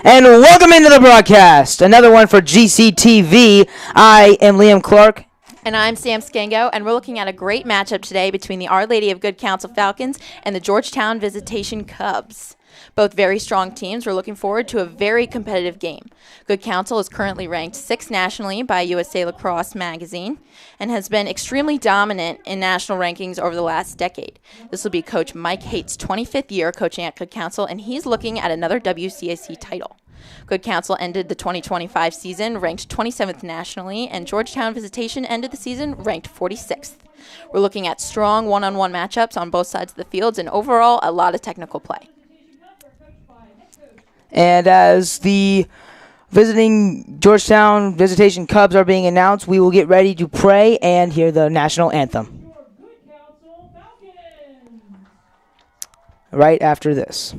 And welcome into the broadcast. Another one for GCTV. I am Liam Clark. And I'm Sam Skango, and we're looking at a great matchup today between the Our Lady of Good Counsel Falcons and the Georgetown Visitation Cubs. Both very strong teams. We're looking forward to a very competitive game. Good Counsel is currently ranked 6th nationally by USA Lacrosse magazine and has been extremely dominant in national rankings over the last decade. This will be Coach Mike Haight's 25th year coaching at Good Counsel, and he's looking at another WCAC title. Good Counsel ended the 2025 season ranked 27th nationally, and Georgetown Visitation ended the season ranked 46th. We're looking at strong one-on-one matchups on both sides of the fields, and overall, a lot of technical play. And as the visiting Georgetown Visitation Cubs are being announced, we will get ready to pray and hear the national anthem. Right after this.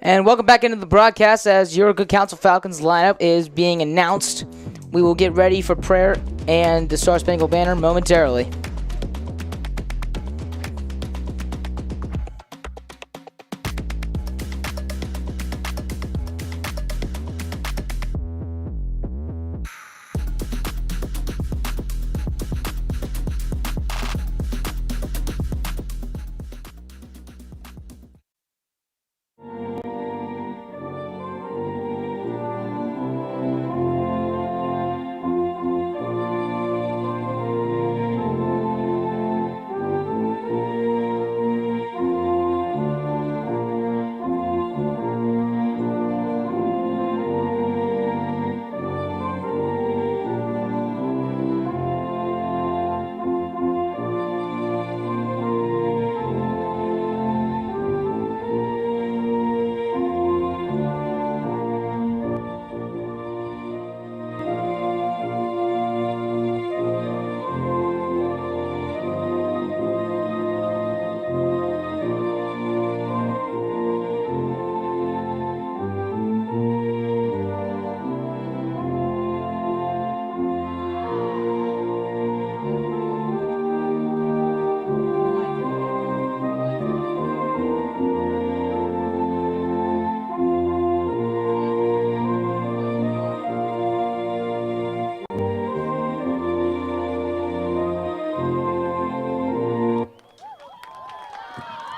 And welcome back into the broadcast as your Good Counsel Falcons lineup is being announced. We will get ready for prayer and the Star Spangled Banner momentarily.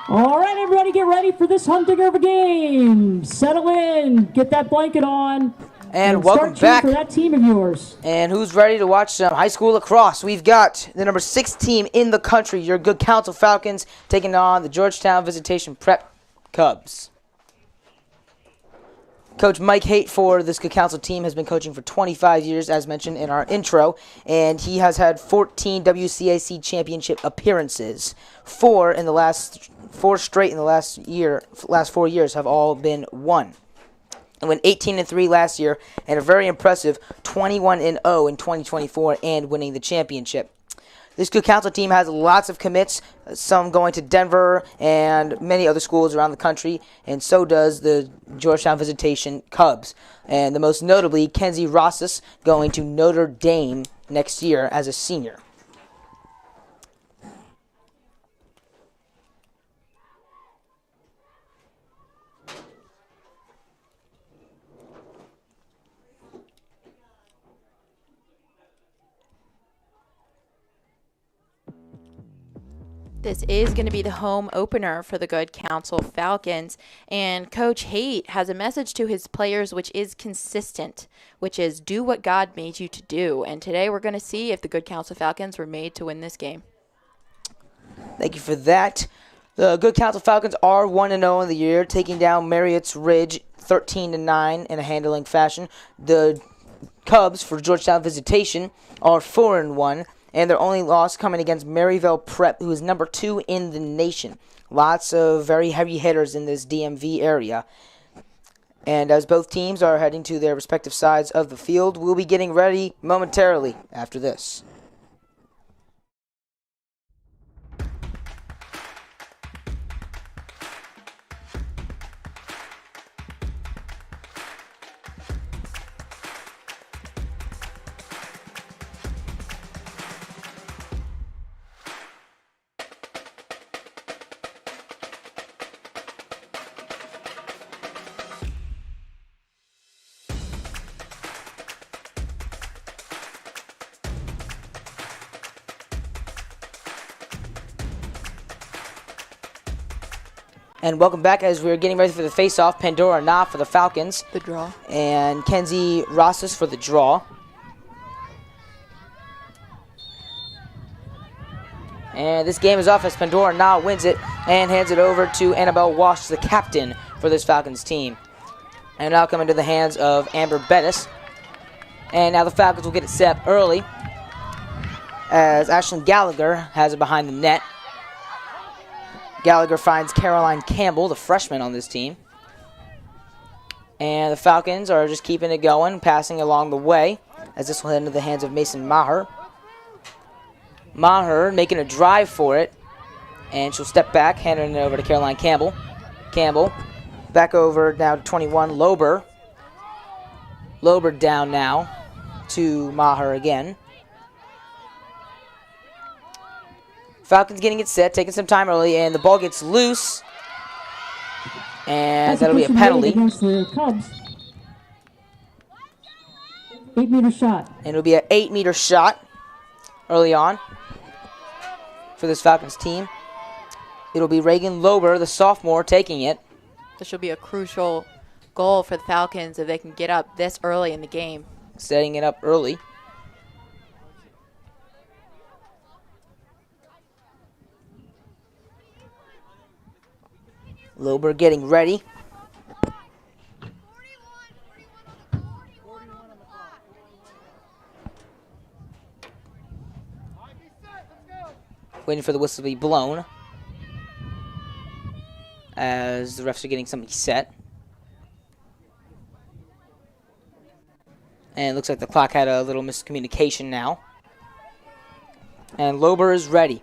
All right, everybody, get ready for this hunting of a game. Settle in, get that blanket on, and welcome back for that team of yours. And who's ready to watch some high school lacrosse? We've got the number 6 team in the country, your Good Counsel Falcons, taking on the Georgetown Visitation Prep Cubs. Coach Mike Haight for this Good Counsel team has been coaching for 25 years, as mentioned in our intro, and he has had 14 WCAC championship appearances. Four straight in the last 4 years have all been won. And went 18-3 last year, and a very impressive 21-0 in 2024, and winning the championship. This Good Counsel team has lots of commits, some going to Denver and many other schools around the country, and so does the Georgetown Visitation Cubs. And the most notably, Kenzie Rosas going to Notre Dame next year as a senior. This is going to be the home opener for the Good Counsel Falcons, and Coach Haight has a message to his players which is consistent, which is do what God made you to do. And today we're going to see if the Good Counsel Falcons were made to win this game. Thank you for that. The Good Counsel Falcons are 1-0 in the year, taking down Marriott's Ridge 13-9 in a handling fashion. The Cubs for Georgetown Visitation are 4-1. And their only loss coming against Maryville Prep, who is number 2 in the nation. Lots of very heavy hitters in this DMV area. And as both teams are heading to their respective sides of the field, we'll be getting ready momentarily after this. And welcome back as we're getting ready for the face-off. Pandora Na for the Falcons. The draw. And Kenzie Rosas for the draw. And this game is off as Pandora Na wins it and hands it over to Annabelle Walsh, the captain for this Falcons team. And now coming to the hands of Amber Bettis. And now the Falcons will get it set up early as Ashlyn Gallagher has it behind the net. Gallagher finds Caroline Campbell, the freshman on this team. And the Falcons are just keeping it going, passing along the way, as this will head into the hands of Mason Maher. Maher making a drive for it, and she'll step back, handing it over to Caroline Campbell. Campbell back over now to 21, Lober. Lober down now to Maher again. Falcons getting it set, taking some time early, and the ball gets loose. And that'll be a penalty. Against the Cubs. 8-meter shot. And it'll be an 8-meter shot early on for this Falcons team. It'll be Reagan Lober, the sophomore, taking it. This will be a crucial goal for the Falcons if they can get up this early in the game. Setting it up early. Lober getting ready. Waiting for the whistle to be blown as the refs are getting something set. And it looks like the clock had a little miscommunication now. And Lober is ready.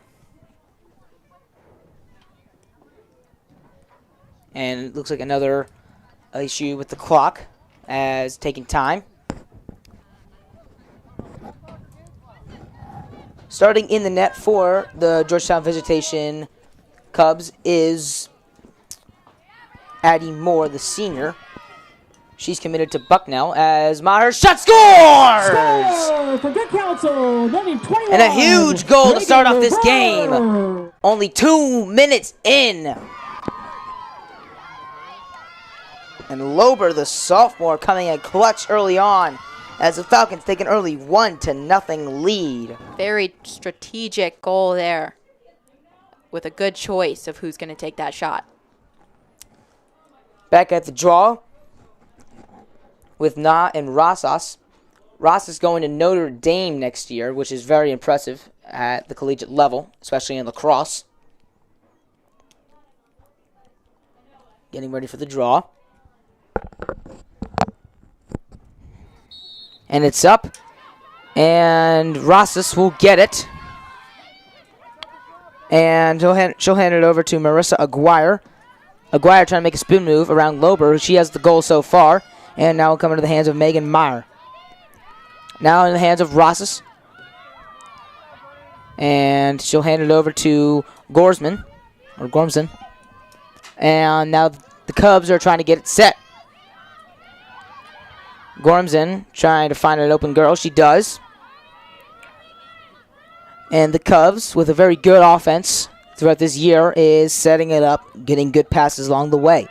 And it looks like another issue with the clock as taking time. Starting in the net for the Georgetown Visitation Cubs is Addie Moore, the senior. She's committed to Bucknell as Maher shot scores! Score for Good Counsel, number 21. And a huge goal to start off this game. Only 2 minutes in. And Lober, the sophomore, coming in clutch early on as the Falcons take an early 1-0 lead. Very strategic goal there with a good choice of who's going to take that shot. Back at the draw with Na and Rosas. Rosas going to Notre Dame next year, which is very impressive at the collegiate level, especially in lacrosse. Getting ready for the draw. And it's up. And Rosas will get it. And she'll hand it over to Marissa Aguirre. Aguirre trying to make a spin move around Lober. She has the goal so far. And now coming to the hands of Megan Meyer. Now in the hands of Rosas. And she'll hand it over to Gormson. And now the Cubs are trying to get it set. Gormson trying to find an open girl. She does. And the Cubs with a very good offense throughout this year is setting it up, getting good passes along the way.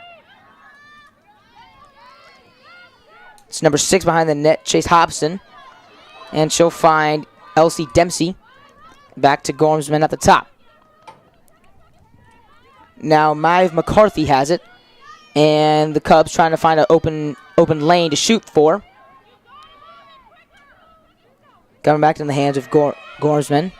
It's number 6 behind the net, Chase Hobson. And she'll find Elsie Dempsey. Back to Gormsman at the top. Now Maeve McCarthy has it. And the Cubs trying to find an open lane to shoot for. Coming back in the hands of Gormsman.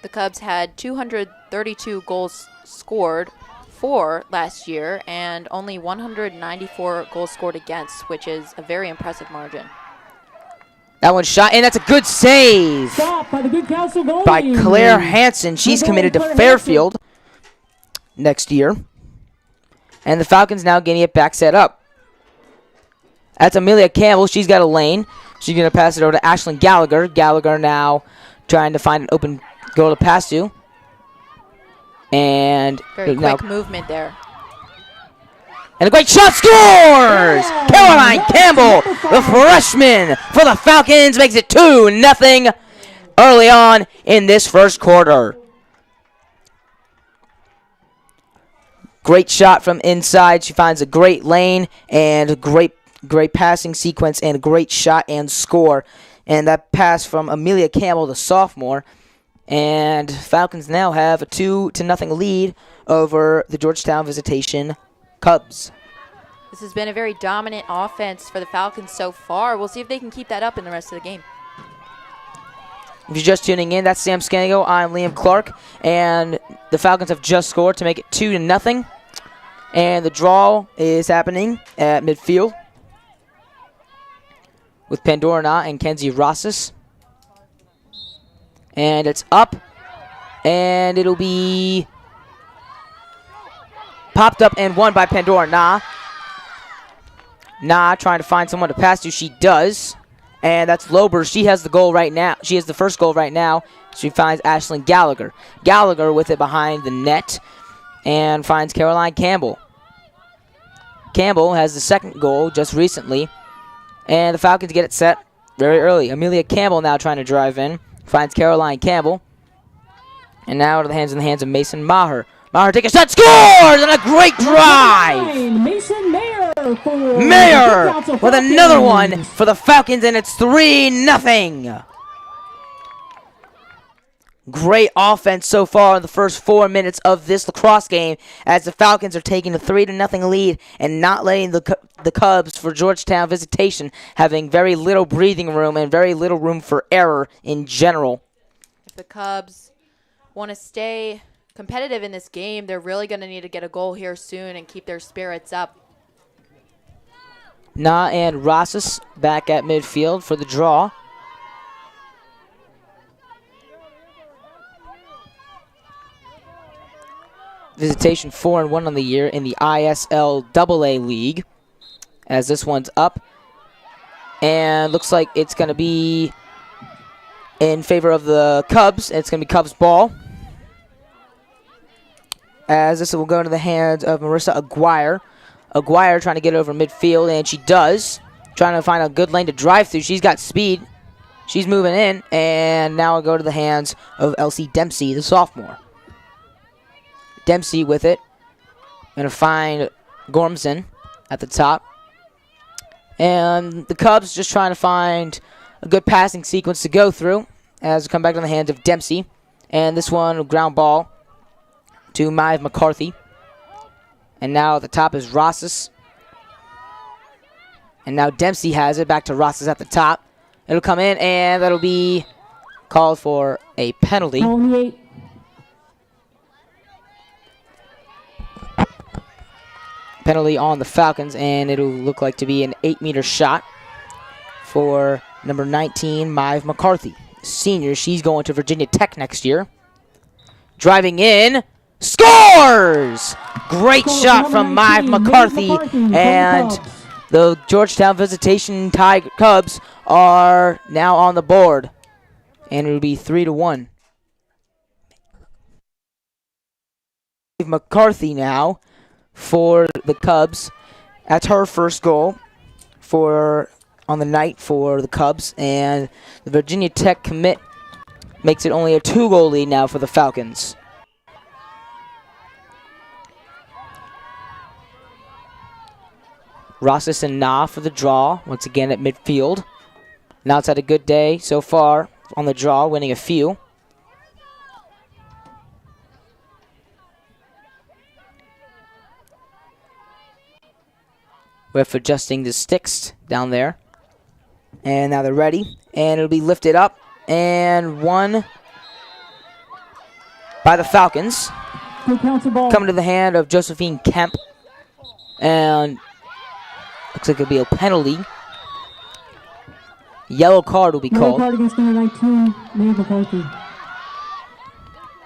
The Cubs had 232 goals scored for last year and only 194 goals scored against, which is a very impressive margin. That one shot, and that's a good save Stop by the Good Counsel goalie. by Claire Hansen. She's committed to Fairfield next year. And the Falcons now getting it back set up. That's Amelia Campbell. She's got a lane. She's going to pass it over to Ashlyn Gallagher. Gallagher now trying to find an open goal to pass to. And very quick movement there. And a great shot, scores! Caroline Campbell, the freshman for the Falcons, makes it 2-0 early on in this first quarter. Great shot from inside. She finds a great lane and a great passing sequence and a great shot and score. And that pass from Amelia Campbell, the sophomore. And Falcons now have a 2-0 lead over the Georgetown Visitation Cubs. This has been a very dominant offense for the Falcons so far. We'll see if they can keep that up in the rest of the game. If you're just tuning in, that's Sam Scanigo. I'm Liam Clark. And the Falcons have just scored to make it 2-0. And the draw is happening at midfield with Pandora Na and Kenzie Rosses. And it's up. And it'll be popped up and won by Pandora Na. Na trying to find someone to pass to. She does. And that's Lober. She has the goal right now. She has the first goal right now. She finds Ashlyn Gallagher. Gallagher with it behind the net. And finds Caroline Campbell. Campbell has the second goal just recently. And the Falcons get it set very early. Amelia Campbell now trying to drive in. Finds Caroline Campbell. And now to the hands of Mason Maher. Maher take a shot, scores! And a great drive! Mason Mayer with another one for the Falcons, and it's 3-0. Great offense so far in the first 4 minutes of this lacrosse game as the Falcons are taking a 3-0 lead and not letting the Cubs for Georgetown Visitation having very little breathing room and very little room for error in general. If the Cubs want to stay competitive in this game, they're really going to need to get a goal here soon and keep their spirits up. Na and Rosses back at midfield for the draw. Visitation 4-1 on the year in the ISL AA League. As this one's up. And looks like it's going to be in favor of the Cubs. It's going to be Cubs ball. As this will go into the hands of Marissa Aguirre. Aguirre trying to get over midfield, and she does. Trying to find a good lane to drive through. She's got speed. She's moving in, and now it'll go to the hands of Elsie Dempsey, the sophomore. Dempsey with it. Going to find Gormson at the top. And the Cubs just trying to find a good passing sequence to go through as we come back to the hands of Dempsey. And this one, ground ball to Maeve McCarthy. And now at the top is Rosses. And now Dempsey has it. Back to Rosses at the top. It'll come in, and that'll be called for a penalty. Penalty on the Falcons, and it'll look like to be an 8-meter shot for number 19, Maeve McCarthy. Senior, she's going to Virginia Tech next year. Driving in. Scores! Great shot from Maeve McCarthy, and the Georgetown Visitation Cubs are now on the board, and it'll be 3-1. McCarthy now for the Cubs. That's her first goal on the night for the Cubs, and the Virginia Tech commit Makes it only a 2-goal lead now for the Falcons. Rosses and Na for the draw, once again at midfield. Now it's had a good day so far on the draw, winning a few. Ref adjusting the sticks down there. And now they're ready. And it'll be lifted up. And won by the Falcons. Good counsel ball. Coming to the hand of Josephine Kemp. And looks like it'll be a penalty. Yellow card will be Yellow called. card against number 19, Maeve McCarthy.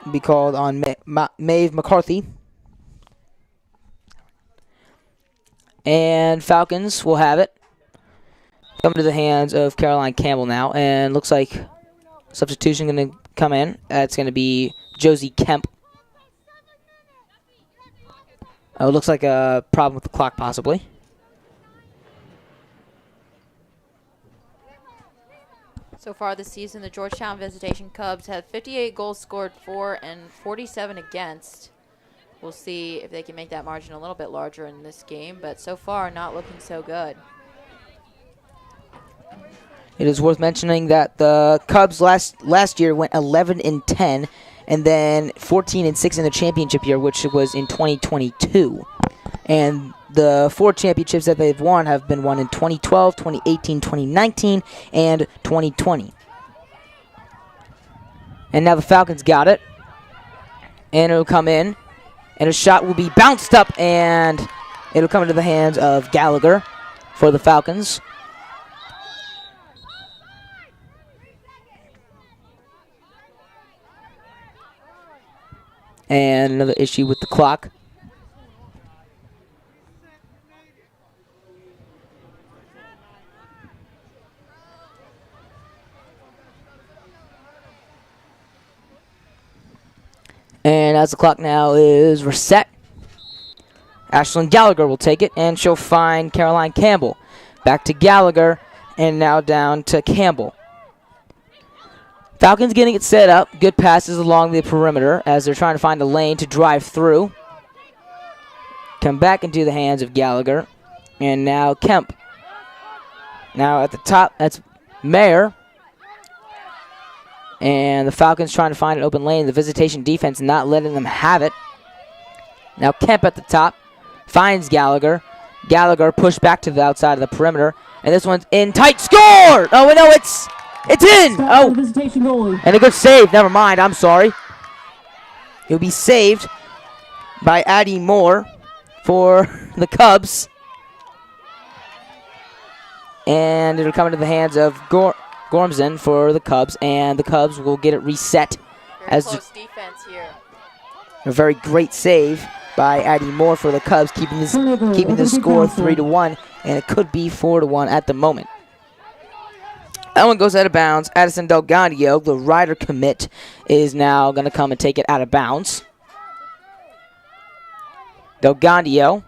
Will be called on Maeve McCarthy. And Falcons will have it. Coming to the hands of Caroline Campbell now. And looks like substitution going to come in. That's going to be Josie Kemp. Oh, it looks like a problem with the clock possibly. So far this season, the Georgetown Visitation Cubs have 58 goals scored for and 47 against. We'll see if they can make that margin a little bit larger in this game, but so far not looking so good. It is worth mentioning that the Cubs last year went 11-10, and then 14-6 in the championship year, which was in 2022. And the 4 championships that they've won have been won in 2012, 2018, 2019, and 2020. And now the Falcons got it. And it'll come in. And a shot will be bounced up, and it'll come into the hands of Gallagher for the Falcons. And another issue with the clock. And as the clock now is reset, Ashlyn Gallagher will take it, and she'll find Caroline Campbell. Back to Gallagher, and now down to Campbell. Falcons getting it set up. Good passes along the perimeter as they're trying to find a lane to drive through. Come back into the hands of Gallagher. And now Kemp. Now at the top, that's Mayer. And the Falcons trying to find an open lane. The Visitation defense not letting them have it. Now Kemp at the top. Finds Gallagher. Gallagher pushed back to the outside of the perimeter. And this one's in tight. Score! Oh, no, it's in! Oh, Visitation goalie. and a good save. Never mind, I'm sorry. He'll be saved by Addie Moore for the Cubs. And it'll come into the hands of Gormson for the Cubs, and the Cubs will get it reset. Very close defense here. A very great save by Addie Moore for the Cubs, keeping the score 3-1, and it could be 4-1 at the moment. That one goes out of bounds. Addison Delgadio, the rider commit, is now going to come and take it out of bounds. Delgadio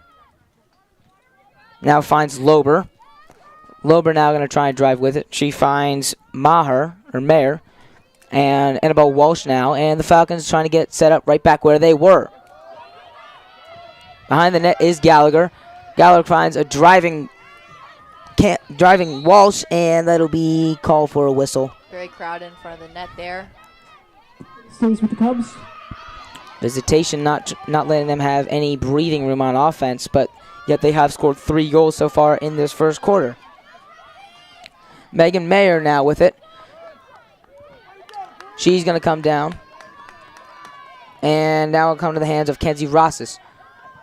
now finds Lober. Lober now going to try and drive with it. She finds Mayer, and Annabelle Walsh now, and the Falcons trying to get it set up right back where they were. Behind the net is Gallagher. Gallagher finds a driving Walsh, and that'll be called for a whistle. Very crowded in front of the net there. Stays with the Cubs. Visitation not letting them have any breathing room on offense, but yet they have scored 3 goals so far in this first quarter. Megan Mayer now with it. She's going to come down. And now it'll come to the hands of Kenzie Rosses.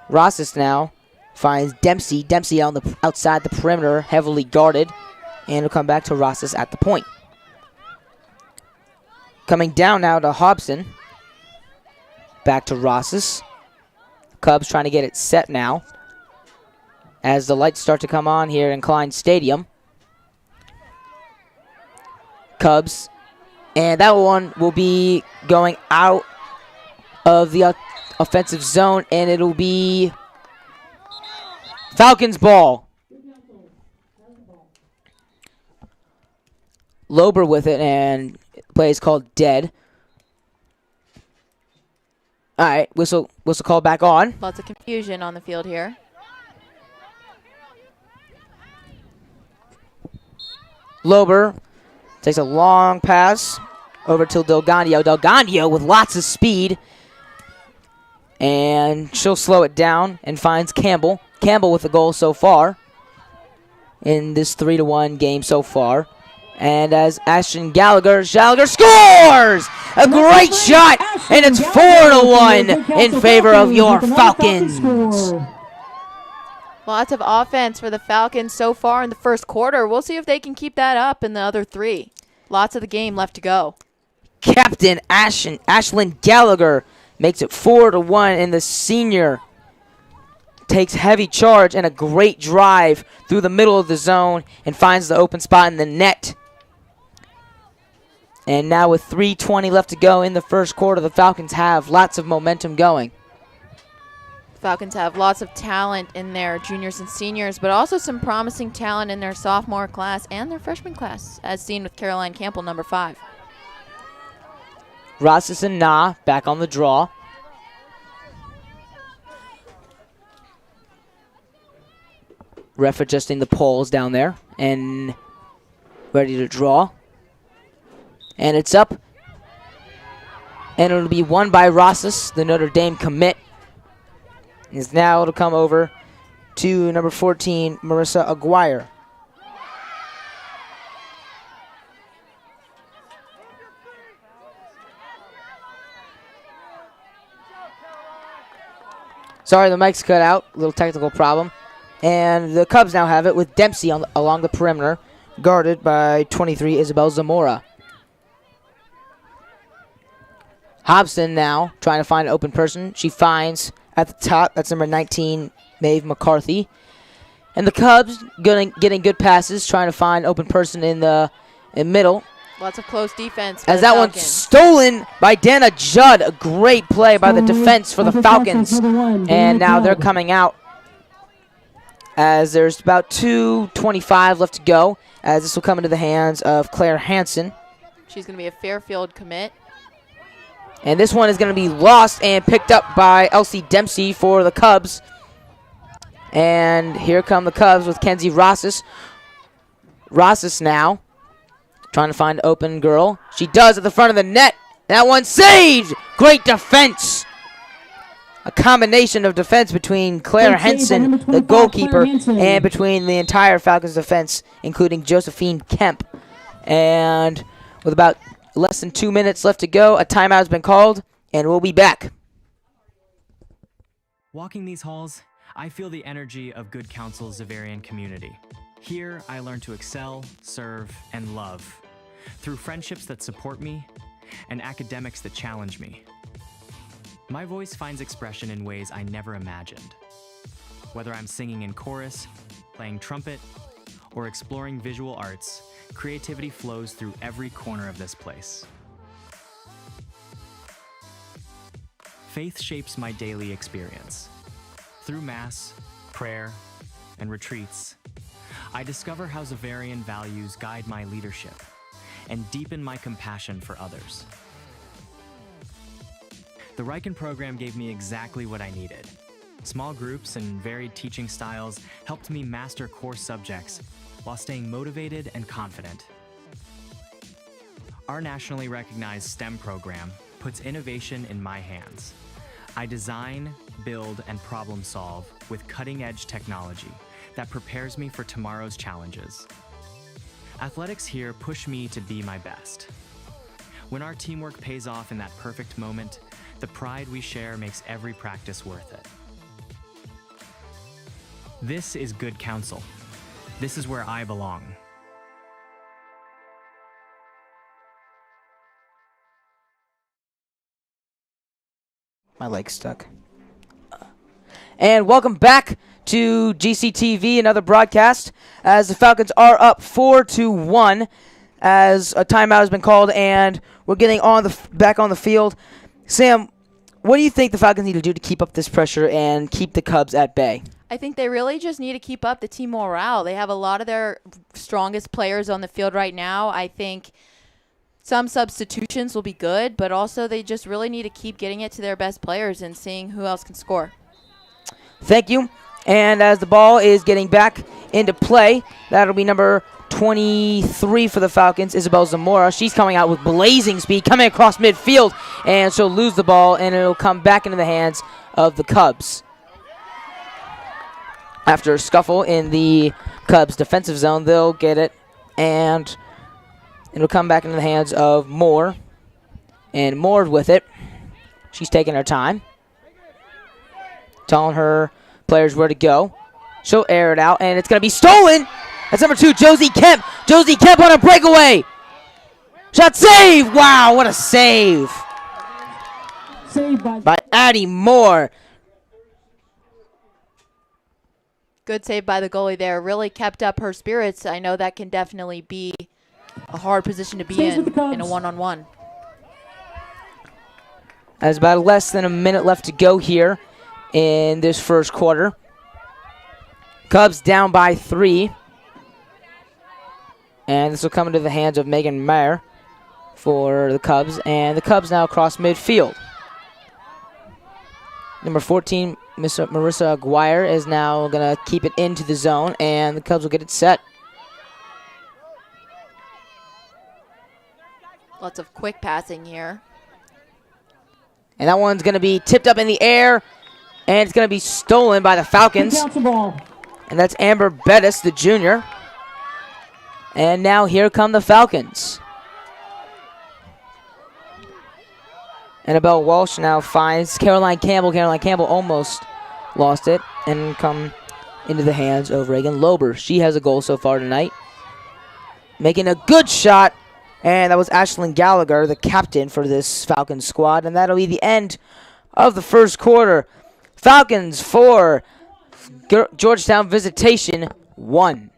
Rosses now finds Dempsey. Dempsey on the outside the perimeter, heavily guarded. And it'll come back to Rosses at the point. Coming down now to Hobson. Back to Rosses. Cubs trying to get it set now as the lights start to come on here in Kline Stadium. Cubs. And that one will be going out of the offensive zone, and it'll be Falcons ball. Lober with it, and Play is called dead. All right, whistle call back on. Lots of confusion on the field here. Lober takes a long pass over to Delgandio. Delgandio with lots of speed. And she'll slow it down and finds Campbell. Campbell with the goal so far in this 3-1 game so far. And as Ashton Gallagher scores! A great shot! And it's 4-1 in favor of your Falcons. Lots of offense for the Falcons so far in the first quarter. We'll see if they can keep that up in the other 3. Lots of the game left to go. Captain Ashlyn Gallagher makes it 4-1, and the senior takes heavy charge and a great drive through the middle of the zone and finds the open spot in the net. And now with 3:20 left to go in the first quarter, the Falcons have lots of momentum going. Falcons have lots of talent in their juniors and seniors, but also some promising talent in their sophomore class and their freshman class, as seen with Caroline Campbell, number 5. Rosses and Na back on the draw. Ref adjusting the poles down there and ready to draw. And it's up. And it'll be won by Rosses, the Notre Dame commit. Is now to come over to number 14, Marissa Aguirre. Sorry, the mic's cut out. A little technical problem. And the Cubs now have it with Dempsey along the perimeter, guarded by 23, Isabel Zamora. Hobson now trying to find an open person. She finds at the top, that's number 19, Maeve McCarthy. And the Cubs getting good passes, trying to find open person in the middle. Lots of close defense. As that one's stolen by Dana Judd. A great play by the defense for the Falcons. And now they're coming out as there's about 2:25 left to go, as this will come into the hands of Claire Hansen. She's going to be a Fairfield commit. And this one is going to be lost and picked up by Elsie Dempsey for the Cubs. And here come the Cubs with Kenzie Rosses. Rosses now trying to find an open girl. She does at the front of the net. That one saved! Great defense! A combination of defense between Claire Henson, the goalkeeper, and between the entire Falcons defense, including Josephine Kemp. And with about less than 2 minutes left to go, a timeout has been called, and we'll be back. Walking these halls, I feel the energy of Good Counsel's Xaverian community. Here, I learn to excel, serve, and love through friendships that support me and academics that challenge me. My voice finds expression in ways I never imagined. Whether I'm singing in chorus, playing trumpet, or exploring visual arts, creativity flows through every corner of this place. Faith shapes my daily experience. Through Mass, prayer, and retreats, I discover how Xaverian values guide my leadership and deepen my compassion for others. The Riken program gave me exactly what I needed. Small groups and varied teaching styles helped me master core subjects while staying motivated and confident. Our nationally recognized STEM program puts innovation in my hands. I design, build, and problem solve with cutting-edge technology that prepares me for tomorrow's challenges. Athletics here push me to be my best. When our teamwork pays off in that perfect moment, the pride we share makes every practice worth it. This is Good Counsel. This is where I belong. My leg's stuck. And welcome back to GCTV, another broadcast, as the Falcons are up 4-1 as a timeout has been called, and we're getting back on the field. Sam, what do you think the Falcons need to do to keep up this pressure and keep the Cubs at bay? I think they really just need to keep up the team morale. They have a lot of their strongest players on the field right now. I think Some substitutions will be good, but also they just really need to keep getting it to their best players and seeing who else can score. Thank you. And as the ball is getting back into play, that'll be number 23 for the Falcons, Isabel Zamora. She's coming out with blazing speed, coming across midfield, and she'll lose the ball, and it'll come back into the hands of the Cubs. After a scuffle in the Cubs' defensive zone, they'll get it, and it'll come back into the hands of Moore. And Moore with it. She's taking her time, telling her players where to go. She'll air it out, and it's going to be stolen. That's number 2, Josie Kemp. Josie Kemp on a breakaway. Shot save. Wow, what a save. Saved By Addie Moore. Good save by the goalie there. Really kept up her spirits. I know that can definitely be a hard position to be in a one-on-one. There's about less than a minute left to go here in this first quarter. Cubs down by 3. And this will come into the hands of Megan Mayer for the Cubs. And the Cubs now across midfield. Number 14, Miss Marissa Aguirre, is now going to keep it into the zone, and the Cubs will get it set. Lots of quick passing here. And that one's going to be tipped up in the air, and it's going to be stolen by the Falcons. And that's Amber Bettis, the junior. And now here come the Falcons. Annabelle Walsh now finds Caroline Campbell. Caroline Campbell almost lost it and come into the hands of Reagan Lober. She has a goal so far tonight. Making a good shot. And that was Ashlyn Gallagher, the captain for this Falcons squad. And that'll be the end of the first quarter. Falcons 4, Georgetown Visitation 1.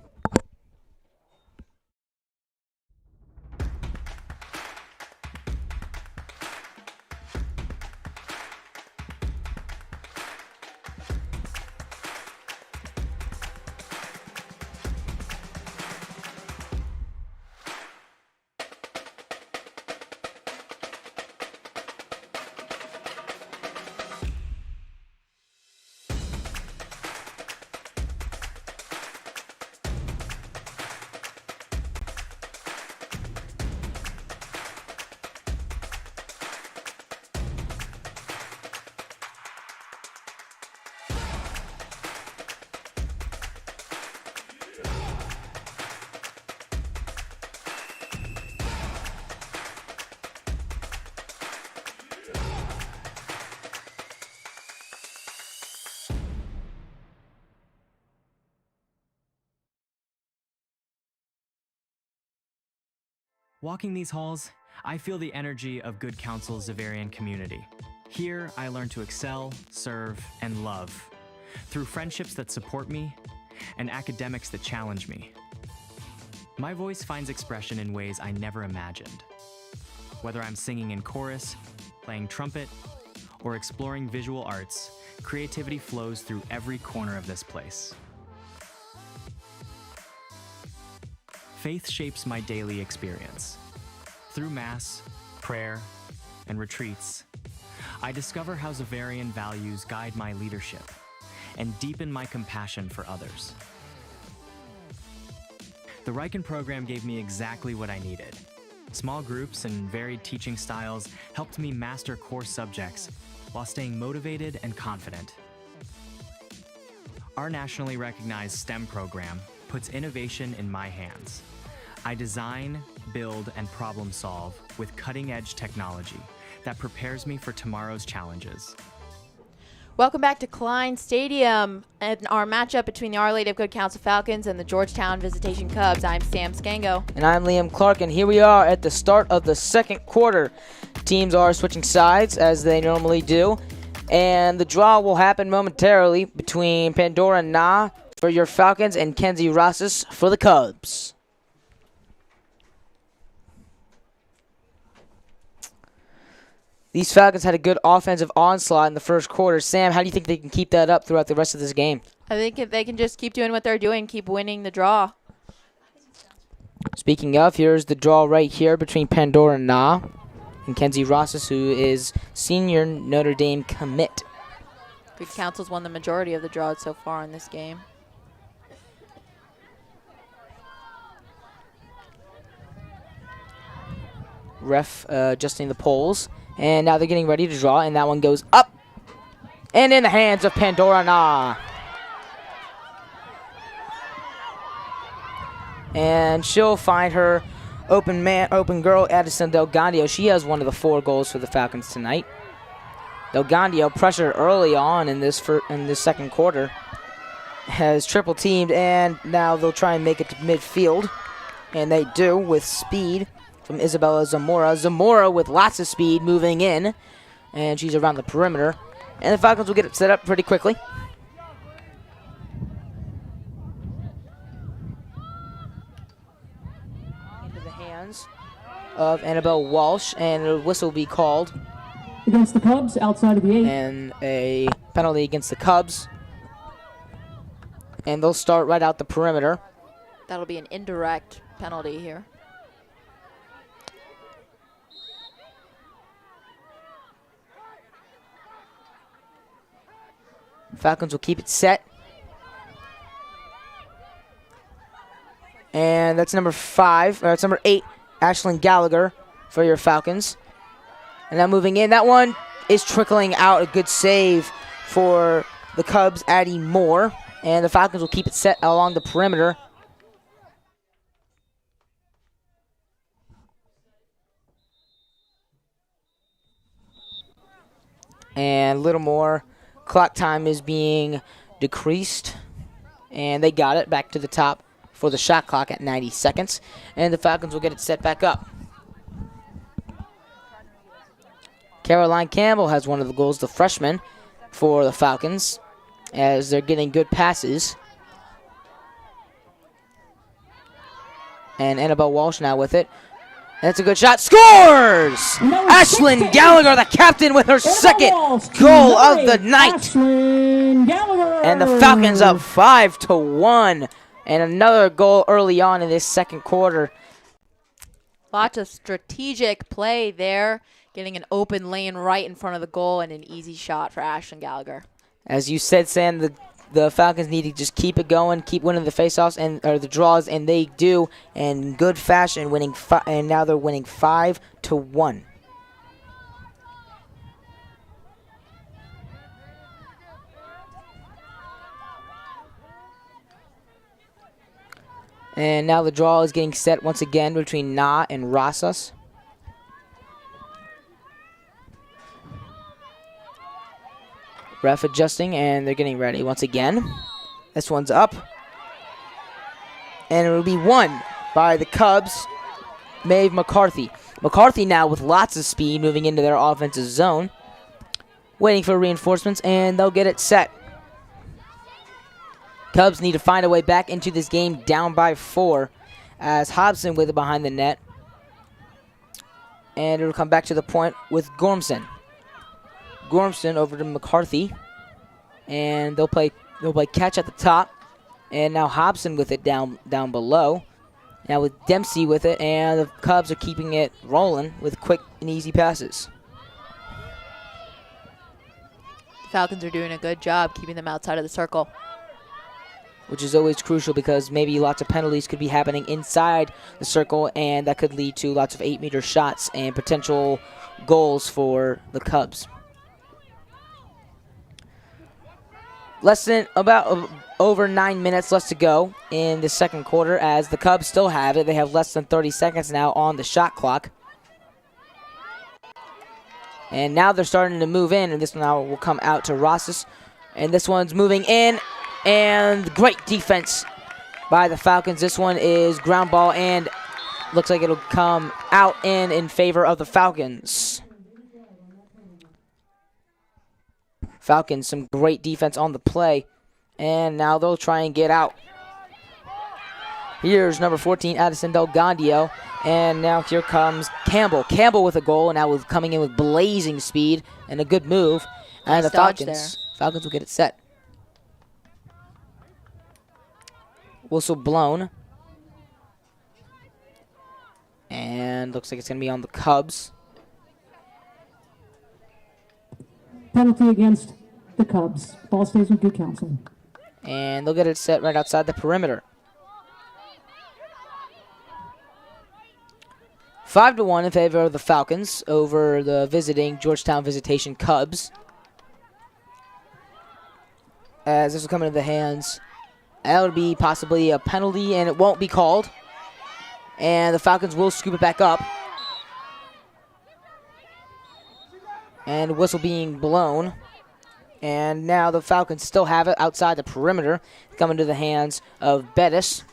Walking these halls, I feel the energy of Good Counsel Zavarian community. Here, I learn to excel, serve, and love through friendships that support me and academics that challenge me. My voice finds expression in ways I never imagined. Whether I'm singing in chorus, playing trumpet, or exploring visual arts, creativity flows through every corner of this place. Faith shapes my daily experience. Through Mass, prayer, and retreats, I discover how Zavarian values guide my leadership and deepen my compassion for others. The Riken program gave me exactly what I needed. Small groups and varied teaching styles helped me master core subjects while staying motivated and confident. Our nationally recognized STEM program puts innovation in my hands. I design, build, and problem solve with cutting-edge technology that prepares me for tomorrow's challenges. Welcome back to Kline Stadium and our matchup between the Our Lady of Good Counsel Falcons and the Georgetown Visitation Cubs. I'm Sam Scango. And I'm Liam Clark, and here we are at the start of the second quarter. Teams are switching sides, as they normally do, and the draw will happen momentarily between Pandora Na for your Falcons and Kenzie Rosas for the Cubs. These Falcons had a good offensive onslaught in the first quarter. Sam, how do you think they can keep that up throughout the rest of this game? I think if they can just keep doing what they're doing, keep winning the draw. Speaking of, here's the draw right here between Pandora Na and Kenzie Rosas, who is senior Notre Dame commit. Good Counsel's won the majority of the draws so far in this game. Ref adjusting the poles, and now they're getting ready to draw, and that one goes up and in the hands of Pandora Na. And she'll find her open girl, Addison Delgandio. She has one of the 4 goals for the Falcons tonight. Delgandio, pressured early on in this second quarter, has triple teamed, and now they'll try and make it to midfield, and they do with speed from Isabella Zamora. Zamora with lots of speed moving in, and she's around the perimeter, and the Falcons will get it set up pretty quickly. Of Annabelle Walsh, and a whistle will be called against the Cubs outside of the 8. And a penalty against the Cubs. And they'll start right out the perimeter. That'll be an indirect penalty here. Falcons will keep it set. And that's number 8. Ashlyn Gallagher for your Falcons. And now moving in. That one is trickling out. A good save for the Cubs, Addie Moore. And the Falcons will keep it set along the perimeter. And a little more. Clock time is being decreased. And they got it back to the top for the shot clock at 90 seconds. And the Falcons will get it set back up. Caroline Campbell has one of the goals, the freshman, for the Falcons, as they're getting good passes. And Annabelle Walsh now with it. That's a good shot. Scores! Ashlyn Gallagher, the captain, with her second goal of the night. And the Falcons up 5-1. And another goal early on in this second quarter. Lots of strategic play there. Getting an open lane right in front of the goal and an easy shot for Ashlyn Gallagher. As you said, Sam, the Falcons need to just keep it going, keep winning the faceoffs or the draws, and they do in good fashion, and now they're winning 5-1. And now the draw is getting set once again between Na and Rosas. Ref adjusting, and they're getting ready once again. This one's up. And it will be won by the Cubs, Maeve McCarthy. McCarthy now with lots of speed moving into their offensive zone. Waiting for reinforcements, and they'll get it set. Cubs need to find a way back into this game down by 4 as Hobson with it behind the net. And it'll come back to the point with Gormson. Gormson over to McCarthy. And they'll play catch at the top. And now Hobson with it down below. Now with Dempsey with it, and the Cubs are keeping it rolling with quick and easy passes. The Falcons are doing a good job keeping them outside of the circle. Which is always crucial because maybe lots of penalties could be happening inside the circle, and that could lead to lots of 8-meter shots and potential goals for the Cubs. Over 9 minutes left to go in the second quarter as the Cubs still have it. They have less than 30 seconds now on the shot clock. And now they're starting to move in, and this one now will come out to Rosas. And this one's moving in. And great defense by the Falcons. This one is ground ball, and looks like it'll come out in favor of the Falcons. Falcons, some great defense on the play. And now they'll try and get out. Here's number 14, Addison Delgandio. And now here comes Campbell. Campbell with a goal, and now coming in with blazing speed and a good move. And Nice the dodge Falcons will get it set. Whistle blown. And looks like it's going to be on the Cubs. Penalty against the Cubs. Ball stays with Good Counsel. And they'll get it set right outside the perimeter. 5-1 in favor of the Falcons over the visiting Georgetown Visitation Cubs. As this will come into the hands, that would be possibly a penalty, and it won't be called. And the Falcons will scoop it back up. And whistle being blown. And now the Falcons still have it outside the perimeter, coming to the hands of Bettis.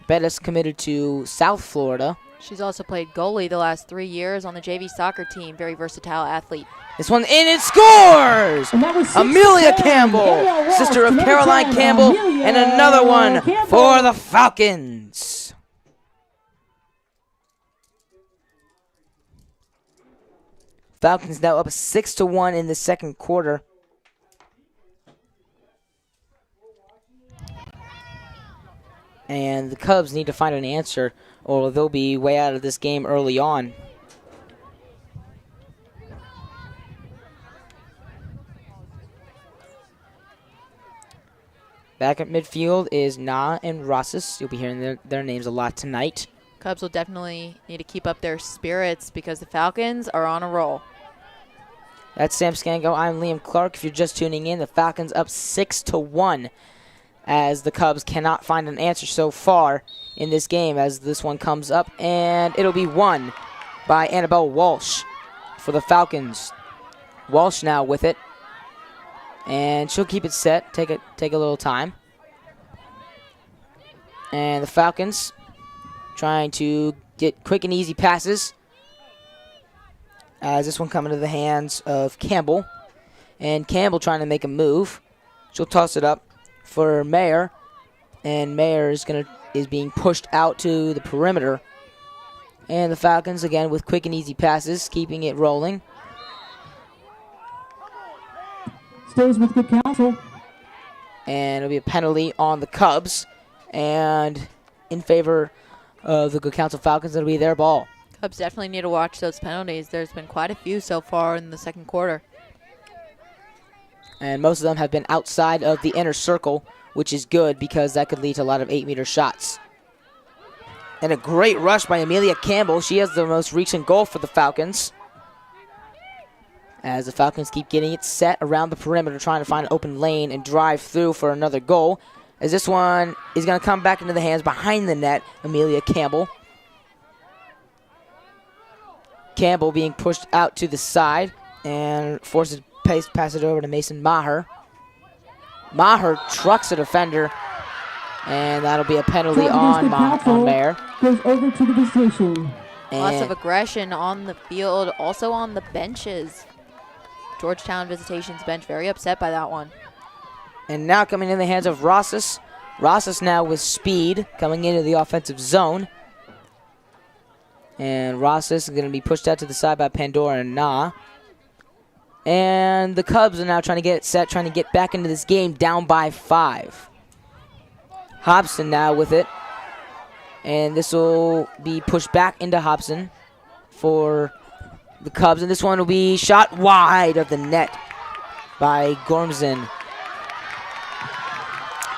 Bettis committed to South Florida. She's also played goalie the last 3 years on the JV soccer team. Very versatile athlete. This one in, it scores! Amelia Campbell, sister of Caroline Campbell, and another one for the Falcons. Falcons now up 6-1 in the second quarter. And the Cubs need to find an answer, or they'll be way out of this game early on. Back at midfield is Na and Rosses. You'll be hearing their names a lot tonight. Cubs will definitely need to keep up their spirits because the Falcons are on a roll. That's Sam Scango. I'm Liam Clark. If you're just tuning in, the Falcons up 6-1 as the Cubs cannot find an answer so far in this game as this one comes up, and it'll be won by Annabelle Walsh for the Falcons. Walsh now with it, and she'll keep it set, take a little time. And the Falcons trying to get quick and easy passes as this one coming to the hands of Campbell. And Campbell trying to make a move. She'll toss it up for Mayer, and Mayer is being pushed out to the perimeter. And the Falcons again with quick and easy passes, keeping it rolling. Stays with Good Counsel. And it'll be a penalty on the Cubs, and in favor of the Good Counsel Falcons, it'll be their ball. Cubs definitely need to watch those penalties. There's been quite a few so far in the second quarter. And most of them have been outside of the inner circle, which is good because that could lead to a lot of 8-meter shots. And a great rush by Amelia Campbell. She has the most recent goal for the Falcons. As the Falcons keep getting it set around the perimeter, trying to find an open lane and drive through for another goal. As this one is going to come back into the hands behind the net, Amelia Campbell. Campbell being pushed out to the side and forces pass it over to Mason Maher. Maher trucks a defender, and that'll be a penalty on Mayer. Goes over to the visitation. Lots of aggression on the field, also on the benches. Georgetown Visitation's bench very upset by that one. And now coming in the hands of Rosses. Rosses now with speed coming into the offensive zone. And Rosses is going to be pushed out to the side by Pandora and Na. And the Cubs are now trying to get it set, trying to get back into this game down by 5. Hobson now with it. And this will be pushed back into Hobson for the Cubs. And this one will be shot wide of the net by Gormson.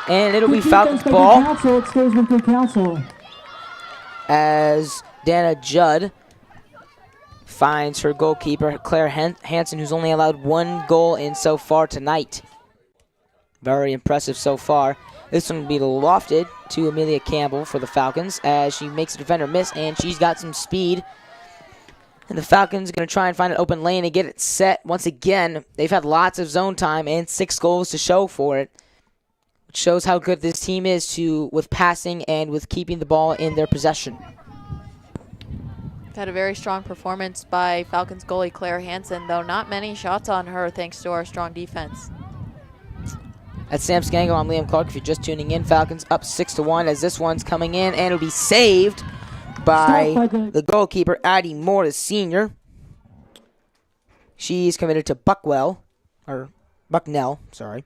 And it'll be Falcons ball. It stays with Good Counsel. As Dana Judd finds her goalkeeper, Claire Hansen, who's only allowed 1 goal in so far tonight. Very impressive so far. This one will be lofted to Amelia Campbell for the Falcons as she makes the defender miss, and she's got some speed. And the Falcons are going to try and find an open lane and get it set. Once again, they've had lots of zone time and 6 goals to show for it. Which shows how good this team is with passing and with keeping the ball in their possession. Had a very strong performance by Falcons goalie Claire Hansen, though not many shots on her thanks to our strong defense. That's Sam Scango. I'm Liam Clark. If you're just tuning in, Falcons up 6-1 as this one's coming in, and it'll be saved by the goalkeeper, Addie Moore, the senior. She's committed to Bucknell, sorry.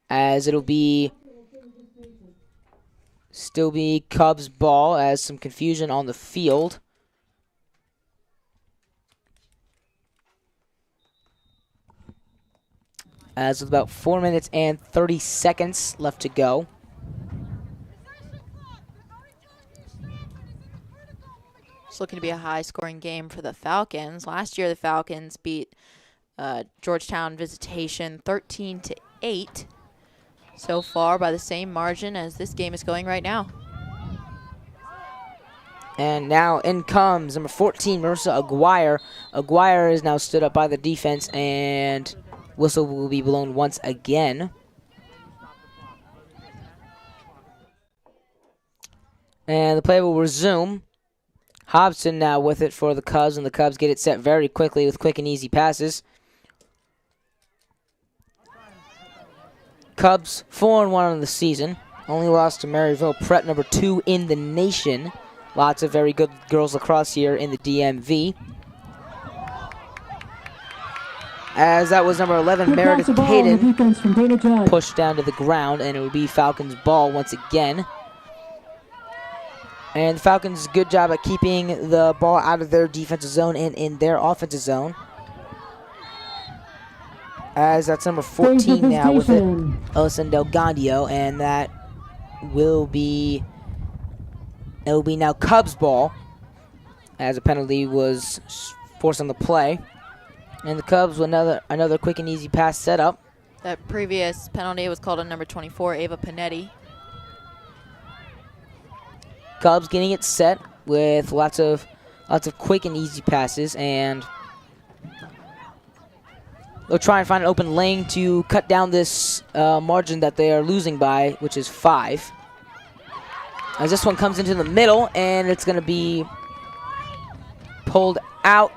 As it'll be still be Cubs ball as some confusion on the field. As with about 4 minutes and 30 seconds left to go. It's looking to be a high-scoring game for the Falcons. Last year, the Falcons beat Georgetown Visitation 13-8 so far by the same margin as this game is going right now. And now in comes number 14, Marissa Aguirre. Aguirre is now stood up by the defense, and whistle will be blown once again. And the play will resume. Hobson now with it for the Cubs, and the Cubs get it set very quickly with quick and easy passes. Cubs 4-1 on the season. Only lost to Maryville Prep, number 2 in the nation. Lots of very good girls lacrosse here in the DMV. As that was number 11, Meredith Caden, pushed down to the ground, and it would be Falcons ball once again. And the Falcons, good job at keeping the ball out of their defensive zone and in their offensive zone. As that's number 14 now with it, Ellison Delgandio, and that will be, now Cubs ball, as a penalty was forced on the play. And the Cubs with another quick and easy pass set up. That previous penalty was called on number 24, Ava Panetti. Cubs getting it set with lots of quick and easy passes, and they'll try and find an open lane to cut down this margin that they are losing by, which is 5. As this one comes into the middle, and it's going to be pulled out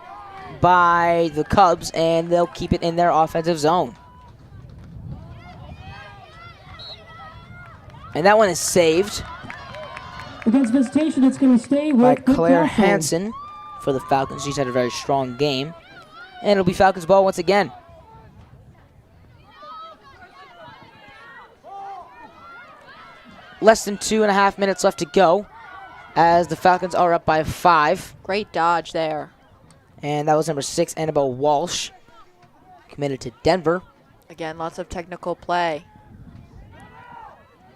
by the Cubs, and they'll keep it in their offensive zone. And that one is saved. Against Visitation, it's going to stay with by Good Claire Counsel. Hansen for the Falcons. She's had a very strong game. And it'll be Falcons ball once again. Less than 2.5 minutes left to go as the Falcons are up by 5. Great dodge there. And that was number 6, Annabelle Walsh, committed to Denver. Again, lots of technical play.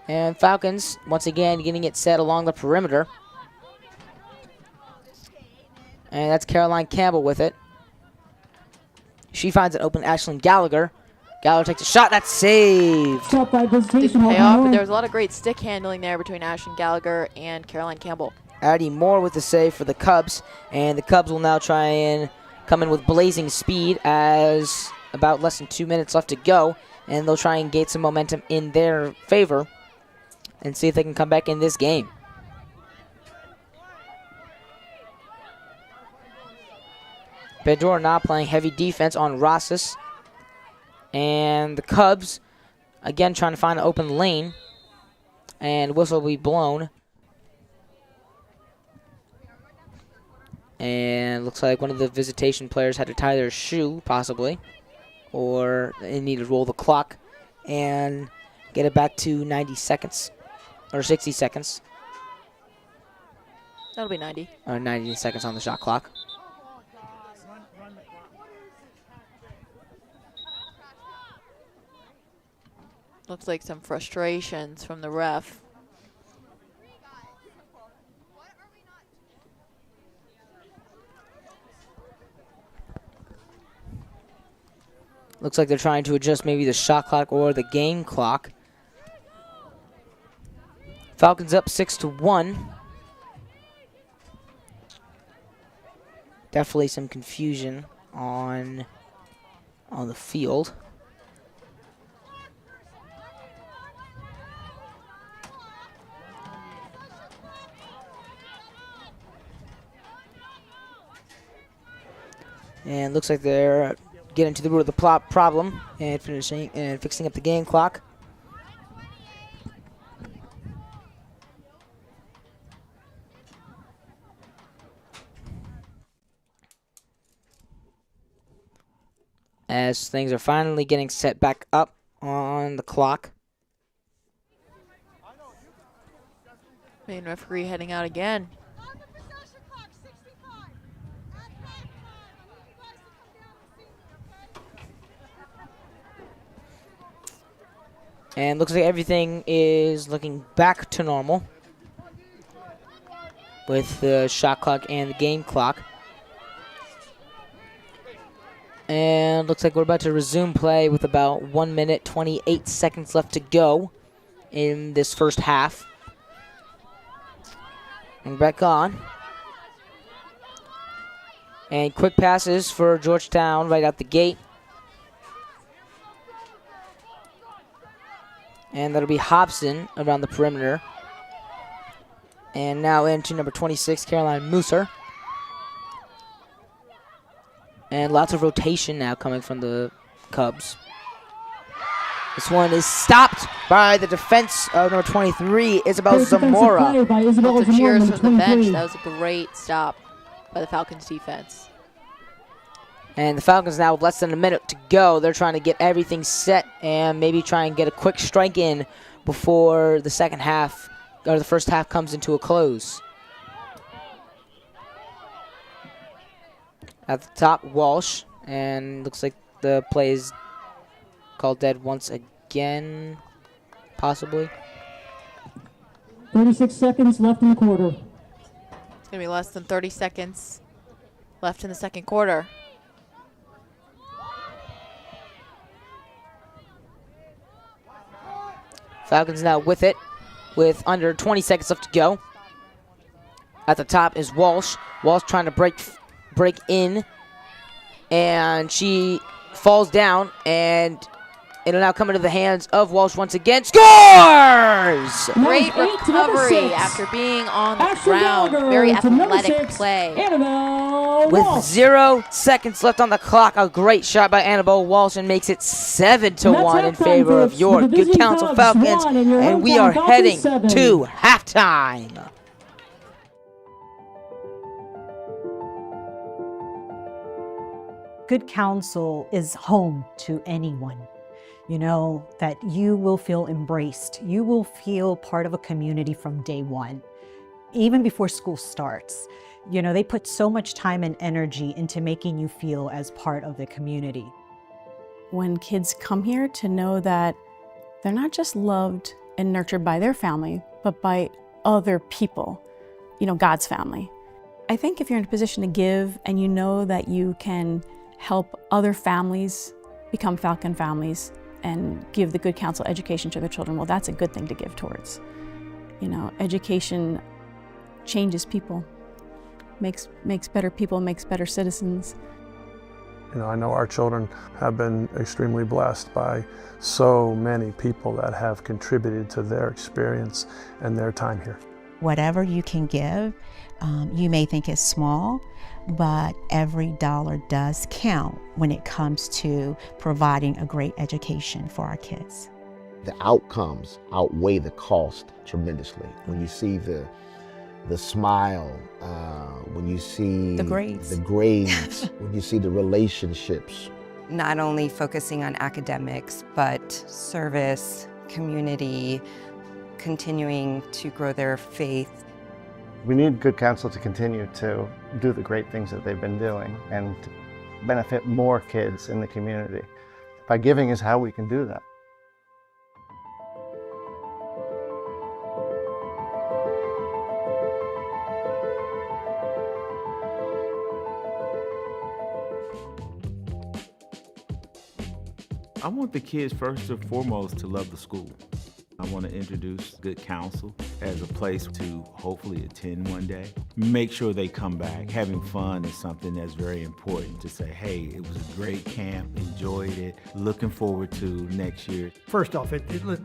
And Falcons, once again, getting it set along the perimeter. And that's Caroline Campbell with it. She finds an open Ashlyn Gallagher. Gallagher takes a shot. That's saved. Stop by Visitation. Didn't pay off, but there was a lot of great stick handling there between Ashlyn Gallagher and Caroline Campbell. Addie Moore with the save for the Cubs. And the Cubs will now try and come in with blazing speed as about less than 2 minutes left to go. And they'll try and gain some momentum in their favor and see if they can come back in this game. Bedore now playing heavy defense on Rosas. And the Cubs, again, trying to find an open lane. And whistle will be blown. And looks like one of the Visitation players had to tie their shoe, possibly. Or they need to roll the clock and get it back to 90 seconds. Or 60 seconds. That'll be 90. Or 90 seconds on the shot clock. Looks like some frustrations from the ref. Looks like they're trying to adjust maybe the shot clock or the game clock. Falcons up 6-1. Definitely some confusion on the field. And looks like they're getting to the root of the problem and finishing and fixing up the game clock. As things are finally getting set back up on the clock. Main referee heading out again. And looks like everything is looking back to normal with the shot clock and the game clock. And looks like we're about to resume play with about 1 minute, 28 seconds left to go in this first half. And back on. And quick passes for Georgetown right out the gate. And that'll be Hobson around the perimeter. And now into number 26, Caroline Mooser. And lots of rotation now coming from the Cubs. This one is stopped by the defense of number 23, Isabel Zamora. Lots of cheers from the bench. That was a great stop by the Falcons defense. And the Falcons now with less than a minute to go. They're trying to get everything set and maybe try and get a quick strike in before the second half or the first half comes into a close. At the top, Walsh, and looks like the play is called dead once again, possibly. 36 seconds left in the quarter. It's going to be less than 30 seconds left in the second quarter. Falcons now with it, with under 20 seconds left to go. At the top is Walsh. Walsh trying to break in, and she falls down, and it'll now come into the hands of Walsh once again. Scores! Great recovery after being on the ground. Very athletic play. With 0 seconds left on the clock, a great shot by Annabelle Walsh and makes it 7-1 in favor of your Good Counsel Falcons, and we are heading to halftime. Good Counsel is home to anyone. You know, that you will feel embraced. You will feel part of a community from day one, even before school starts. You know, they put so much time and energy into making you feel as part of the community. When kids come here, to know that they're not just loved and nurtured by their family, but by other people, you know, God's family. I think if you're in a position to give and you know that you can help other families become Falcon families and give the Good Counsel education to their children, well, that's a good thing to give towards. You know, education changes people, makes better people, makes better citizens. You know, I know our children have been extremely blessed by so many people that have contributed to their experience and their time here. Whatever you can give, you may think is small, but every dollar does count when it comes to providing a great education for our kids. The outcomes outweigh the cost tremendously. When you see the smile, when you see the grades, when you see the relationships. Not only focusing on academics, but service, community, continuing to grow their faith. We need Good Counsel to continue to do the great things that they've been doing and to benefit more kids in the community. By giving is how we can do that. I want the kids first and foremost to love the school. I want to introduce Good Counsel as a place to hopefully attend one day. Make sure they come back. Having fun is something that's very important to say, hey, it was a great camp, enjoyed it, looking forward to next year. First off,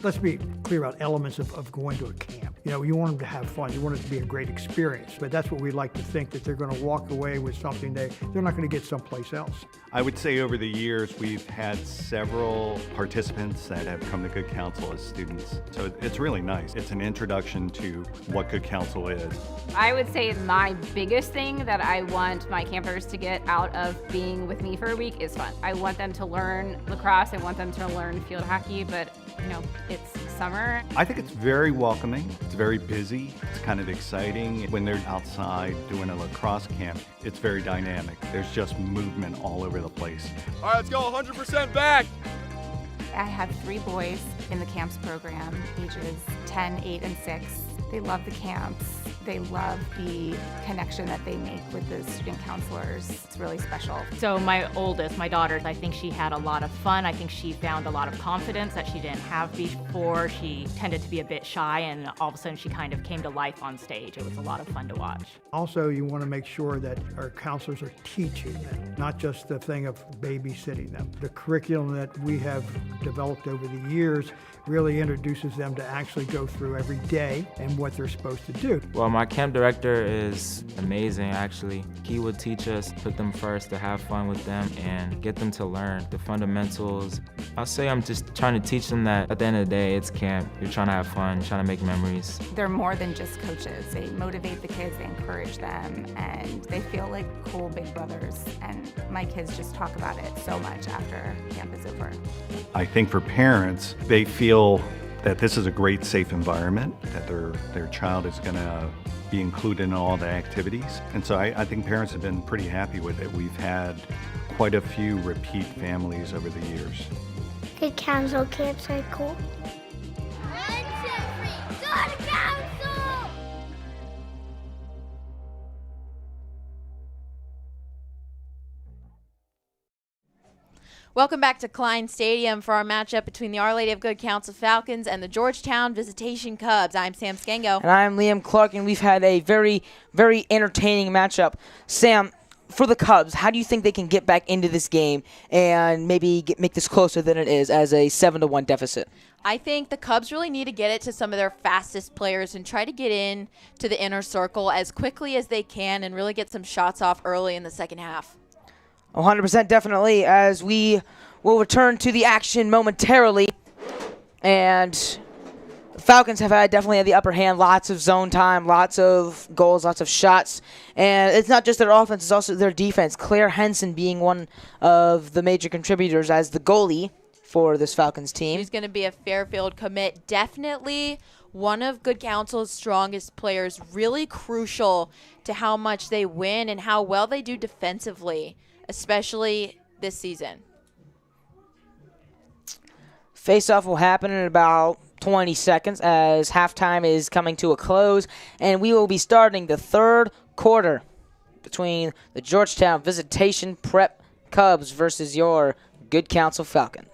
let's be clear about elements of going to a camp. You know, you want them to have fun. You want it to be a great experience. But that's what we like to think, that they're going to walk away with something they're not going to get someplace else. I would say over the years, we've had several participants that have come to Good Counsel as students. So it's really nice. It's an introduction them to what Good Counsel is. I would say my biggest thing that I want my campers to get out of being with me for a week is fun. I want them to learn lacrosse, I want them to learn field hockey, but it's summer. I think it's very welcoming. It's very busy. It's kind of exciting. When they're outside doing a lacrosse camp, it's very dynamic. There's just movement all over the place. All right, let's go 100% back. I have 3 boys in the camps program, ages 10, 8, and 6. They love the camps. They love the connection that they make with the student counselors. It's really special. So my oldest, my daughter, I think she had a lot of fun. I think she found a lot of confidence that she didn't have before. She tended to be a bit shy, and all of a sudden she kind of came to life on stage. It was a lot of fun to watch. Also, you want to make sure that our counselors are teaching them, not just the thing of babysitting them. The curriculum that we have developed over the years really introduces them to actually go through every day and what they're supposed to do. Well, my camp director is amazing, actually. He would teach us, put them first, to have fun with them and get them to learn the fundamentals. I'll say I'm just trying to teach them that at the end of the day, it's camp. You're trying to have fun, trying to make memories. They're more than just coaches. They motivate the kids, they encourage them, and they feel like cool big brothers. And my kids just talk about it so much after camp is over. I think for parents, they feel that this is a great safe environment, that their child is going to be included in all the activities. And so I think parents have been pretty happy with it. We've had quite a few repeat families over the years. Good Counsel camps are cool. 1, 2, 3, Good Counsel! Welcome back to Kline Stadium for our matchup between the Our Lady of Good Counsel Falcons and the Georgetown Visitation Cubs. I'm Sam Skengo. And I'm Liam Clark, and we've had a very, very entertaining matchup. Sam, for the Cubs, how do you think they can get back into this game and maybe make this closer than it is as a 7-1 deficit? I think the Cubs really need to get it to some of their fastest players and try to get in to the inner circle as quickly as they can and really get some shots off early in the second half. 100% definitely, as we will return to the action momentarily. And the Falcons have definitely had the upper hand, lots of zone time, lots of goals, lots of shots. And it's not just their offense, it's also their defense. Claire Henson being one of the major contributors as the goalie for this Falcons team. She's going to be a Fairfield commit. Definitely one of Good Counsel's strongest players, really crucial to how much they win and how well they do defensively, especially this season. Face-off will happen in about 20 seconds as halftime is coming to a close, and we will be starting the third quarter between the Georgetown Visitation Prep Cubs versus your Good Counsel Falcons.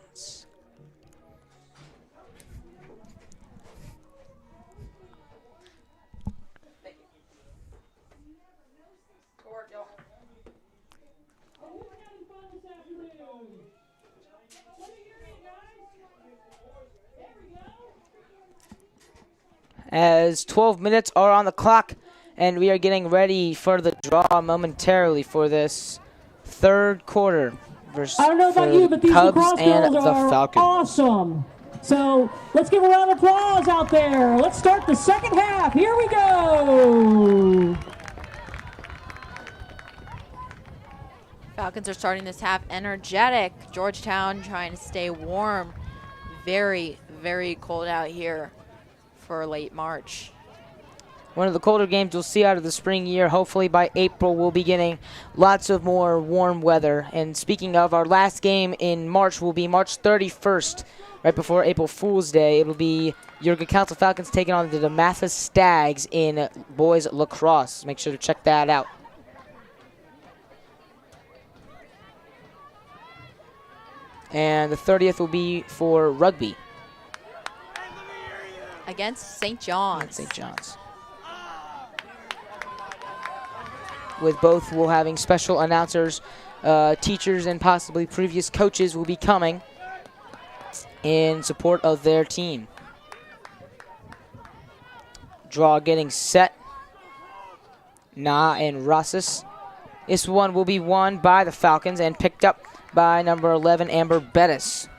As 12 minutes are on the clock, and we are getting ready for the draw momentarily for this third quarter versus I don't know about you, but these Cubs lacrosse and girls the are Falcons. awesome. So let's give a round of applause out there. Let's start the second half. Here we go. Falcons are starting this half energetic. Georgetown trying to stay warm. Very, very cold out here for late March. One of the colder games you'll see out of the spring year. Hopefully by April we'll be getting lots of more warm weather. And speaking of, our last game in March will be March 31st, right before April Fool's Day. It'll be your Good Counsel Falcons taking on the DeMatha Stags in boys lacrosse. Make sure to check that out. And the 30th will be for rugby. Against St. John's. St. John's. With both, we'll having special announcers, teachers, and possibly previous coaches will be coming in support of their team. Draw getting set. And Rosses. This one will be won by the Falcons and picked up by number 11, Amber Bettis.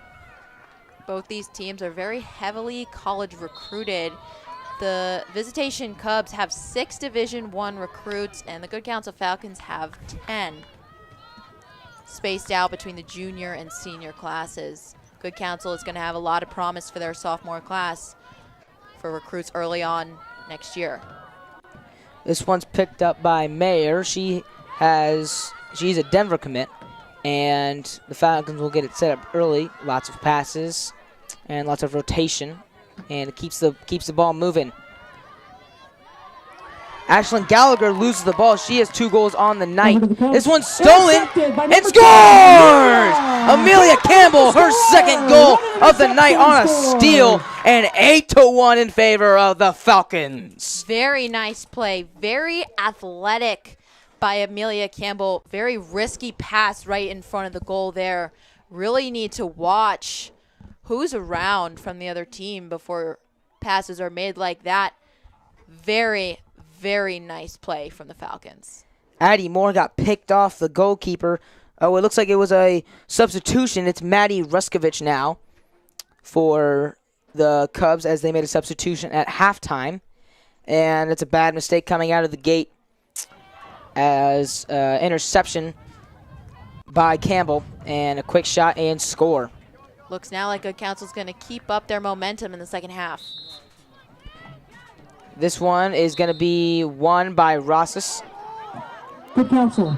Both these teams are very heavily college recruited. The Visitation Cubs have 6 Division I recruits, and the Good Counsel Falcons have 10, spaced out between the junior and senior classes. Good Counsel is going to have a lot of promise for their sophomore class for recruits early on next year. This one's picked up by Mayer. She's a Denver commit, and the Falcons will get it set up early. Lots of passes and lots of rotation, and it keeps the ball moving. Ashlyn Gallagher loses the ball. She has 2 goals on the night. This one's stolen and scores! Amelia Campbell, her second goal of the night on a steal, and 8-1 in favor of the Falcons. Very nice play. Very athletic by Amelia Campbell. Very risky pass right in front of the goal there. Really need to watch who's around from the other team before passes are made like that. Very nice play from the Falcons. Addie Moore got picked off the goalkeeper. Oh, it looks like it was a substitution. It's Maddie Ruskovich now for the Cubs as they made a substitution at halftime. And it's a bad mistake coming out of the gate as interception by Campbell and a quick shot and score. Looks now like Good Counsel's going to keep up their momentum in the second half. This one is going to be won by Rosas. Good Counsel.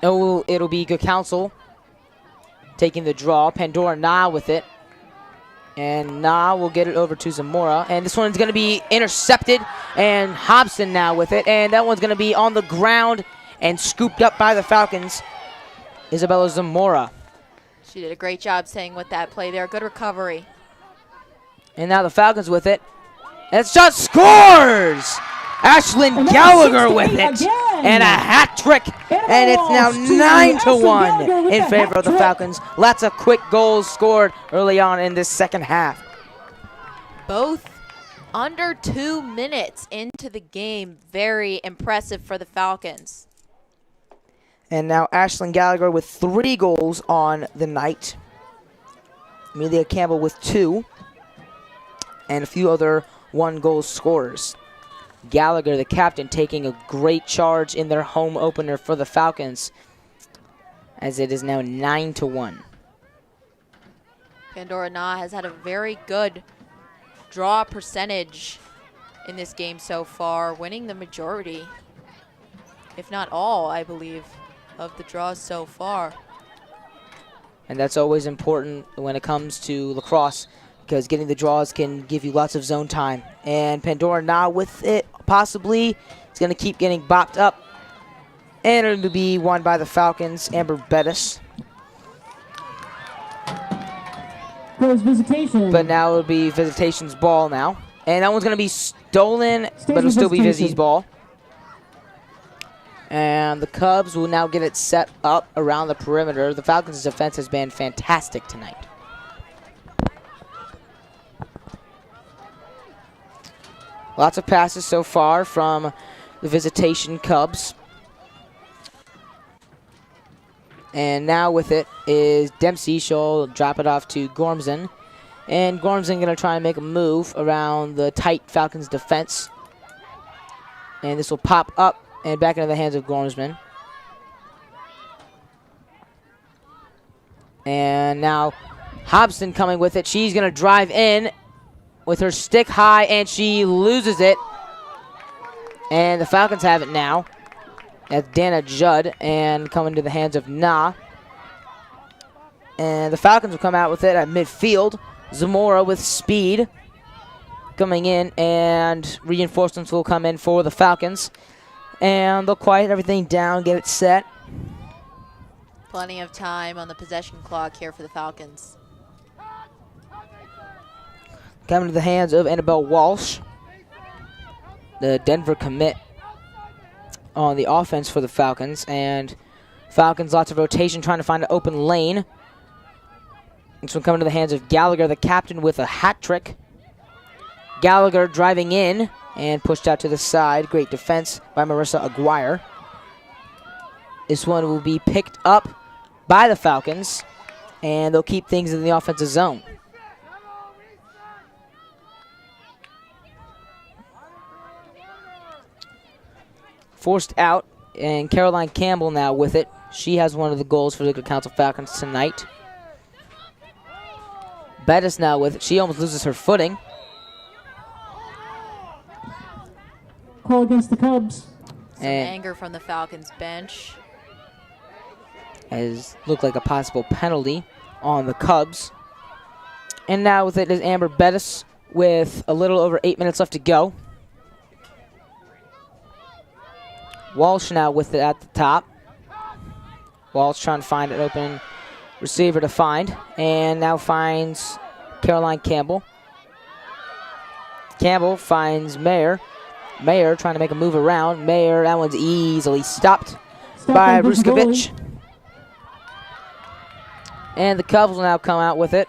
Oh, it'll be Good Counsel taking the draw. Pandora Na with it. And Na will get it over to Zamora. And this one's going to be intercepted. And Hobson now with it. And that one's going to be on the ground and scooped up by the Falcons. Isabella Zamora. She did a great job staying with that play there. Good recovery. And now the Falcons with it. And shot scores! Ashlyn Gallagher with it. And a hat trick. And it's now 9-1 in favor of the Falcons. Lots of quick goals scored early on in this second half. Both under 2 minutes into the game. Very impressive for the Falcons. And now Ashlyn Gallagher with 3 goals on the night. Amelia Campbell with 2. And a few other 1-goal scorers. Gallagher, the captain, taking a great charge in their home opener for the Falcons, as it is now 9-1. Pandora Na has had a very good draw percentage in this game so far, winning the majority, if not all, I believe, of the draws so far. And that's always important when it comes to lacrosse, because getting the draws can give you lots of zone time. And Pandora Na with it, possibly. It's going to keep getting bopped up. And it'll be won by the Falcons, Amber Bettis. Goes Visitation. But now it'll be Visitation's ball now. And that one's going to be stolen, but it'll still be Visi's ball. And the Cubs will now get it set up around the perimeter. The Falcons' defense has been fantastic tonight. Lots of passes so far from the Visitation Cubs. And now with it is Dempsey. She'll drop it off to Gormson. And Gormson going to try and make a move around the tight Falcons defense. And this will pop up and back into the hands of Gormsman. And now Hobson coming with it. She's going to drive in with her stick high, and she loses it. And the Falcons have it now. That's Dana Judd, and coming to the hands of Na. And the Falcons will come out with it at midfield. Zamora with speed coming in, and reinforcements will come in for the Falcons. And they'll quiet everything down, get it set. Plenty of time on the possession clock here for the Falcons. Coming to the hands of Annabelle Walsh, the Denver commit on the offense for the Falcons. And Falcons, lots of rotation, trying to find an open lane. This one coming to the hands of Gallagher, the captain, with a hat trick. Gallagher driving in and pushed out to the side. Great defense by Marissa Aguirre. This one will be picked up by the Falcons, and they'll keep things in the offensive zone. forced out, and Caroline Campbell now with it. She has one of the goals for the Good Counsel Falcons tonight. Bettis now with it. She almost loses her footing. Call against the Cubs. Some anger from the Falcons bench. Has looked like a possible penalty on the Cubs. And now with it is Amber Bettis with a little over 8 minutes left to go. Walsh now with it at the top. Walsh trying to find an open receiver to find, and now finds Caroline Campbell. Campbell finds Mayer. Mayer trying to make a move around. Mayer, that one's easily stopped by Ruskovic. And the Cubs will now come out with it.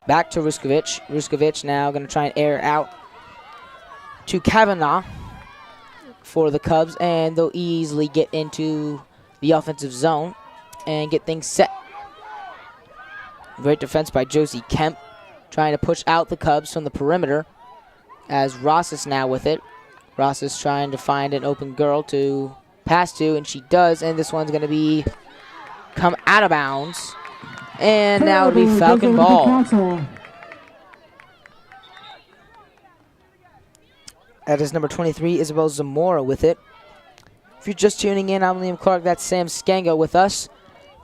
Back to Ruskovic. Ruskovic now going to try and air it out to Kavanaugh for the Cubs, and they'll easily get into the offensive zone and get things set. Great defense by Josie Kemp, trying to push out the Cubs from the perimeter, as Ross is now with it. Ross is trying to find an open girl to pass to, and she does, and this one's going to be come out of bounds. And now it'll be Falcon ball. That is number 23, Isabel Zamora with it. If you're just tuning in, I'm Liam Clark. That's Sam Scango with us.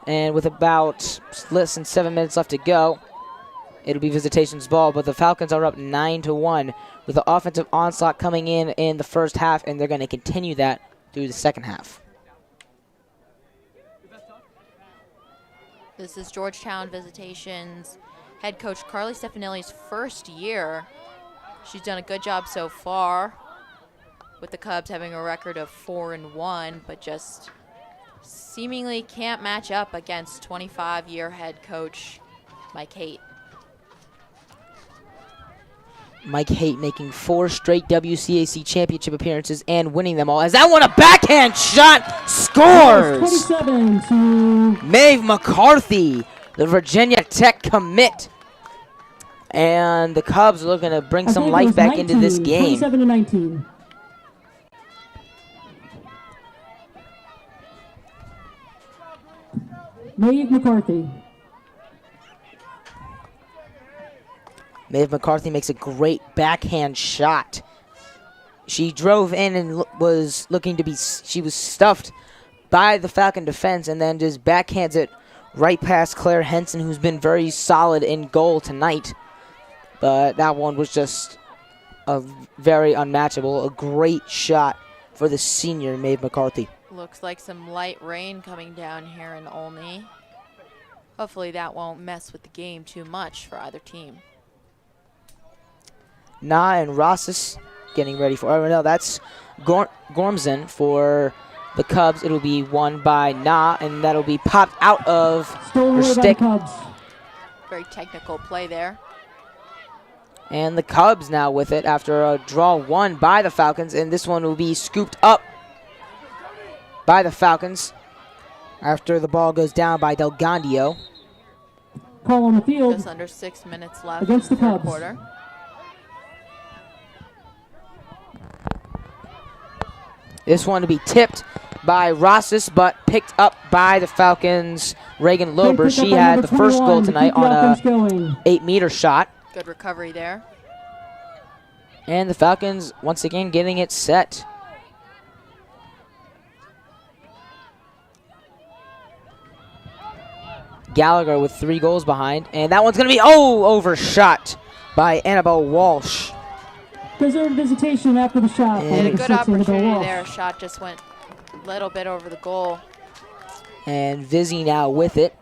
And with about less than 7 minutes left to go, it'll be Visitation's ball. But the Falcons are up 9-1 with the offensive onslaught coming in the first half, and they're going to continue that through the second half. This is Georgetown Visitation's head coach Carly Stefanelli's first year. She's done a good job so far, with the Cubs having a record of 4-1, but just seemingly can't match up against 25-year head coach Mike Haight. Mike Haight making 4 straight WCAC championship appearances and winning them all. As that one, a backhand shot, scores! 27 to Maeve McCarthy, the Virginia Tech commit. And the Cubs are looking to bring some life back into this game. 27-19. Maeve McCarthy. Maeve McCarthy makes a great backhand shot. She drove in and was looking to be, she was stuffed by the Falcon defense, and then just backhands it right past Claire Henson, who's been very solid in goal tonight. But that one was just a very unmatchable, a great shot for the senior Maeve McCarthy. Looks like some light rain coming down here in Olney. Hopefully that won't mess with the game too much for either team. Na and Rosses getting ready for, oh no, that's Gormson for the Cubs. It'll be won by Na, and that'll be popped out of her stick. Very technical play there. And the Cubs now with it after a draw won by the Falcons, and this one will be scooped up by the Falcons after the ball goes down by Delgandio. Call on the field. Just under 6 minutes left against the in the third Cubs. quarter. This one to be tipped by Rosses, but picked up by the Falcons' Reagan Lober. She had the first goal tonight on a 8-meter shot. Good recovery there. And the Falcons, once again, getting it set. Gallagher with 3 goals behind. And that one's going to be, overshot by Annabelle Walsh. Deserved visitation after the shot. And a good opportunity there. A shot just went a little bit over the goal. And Vizzy now with it,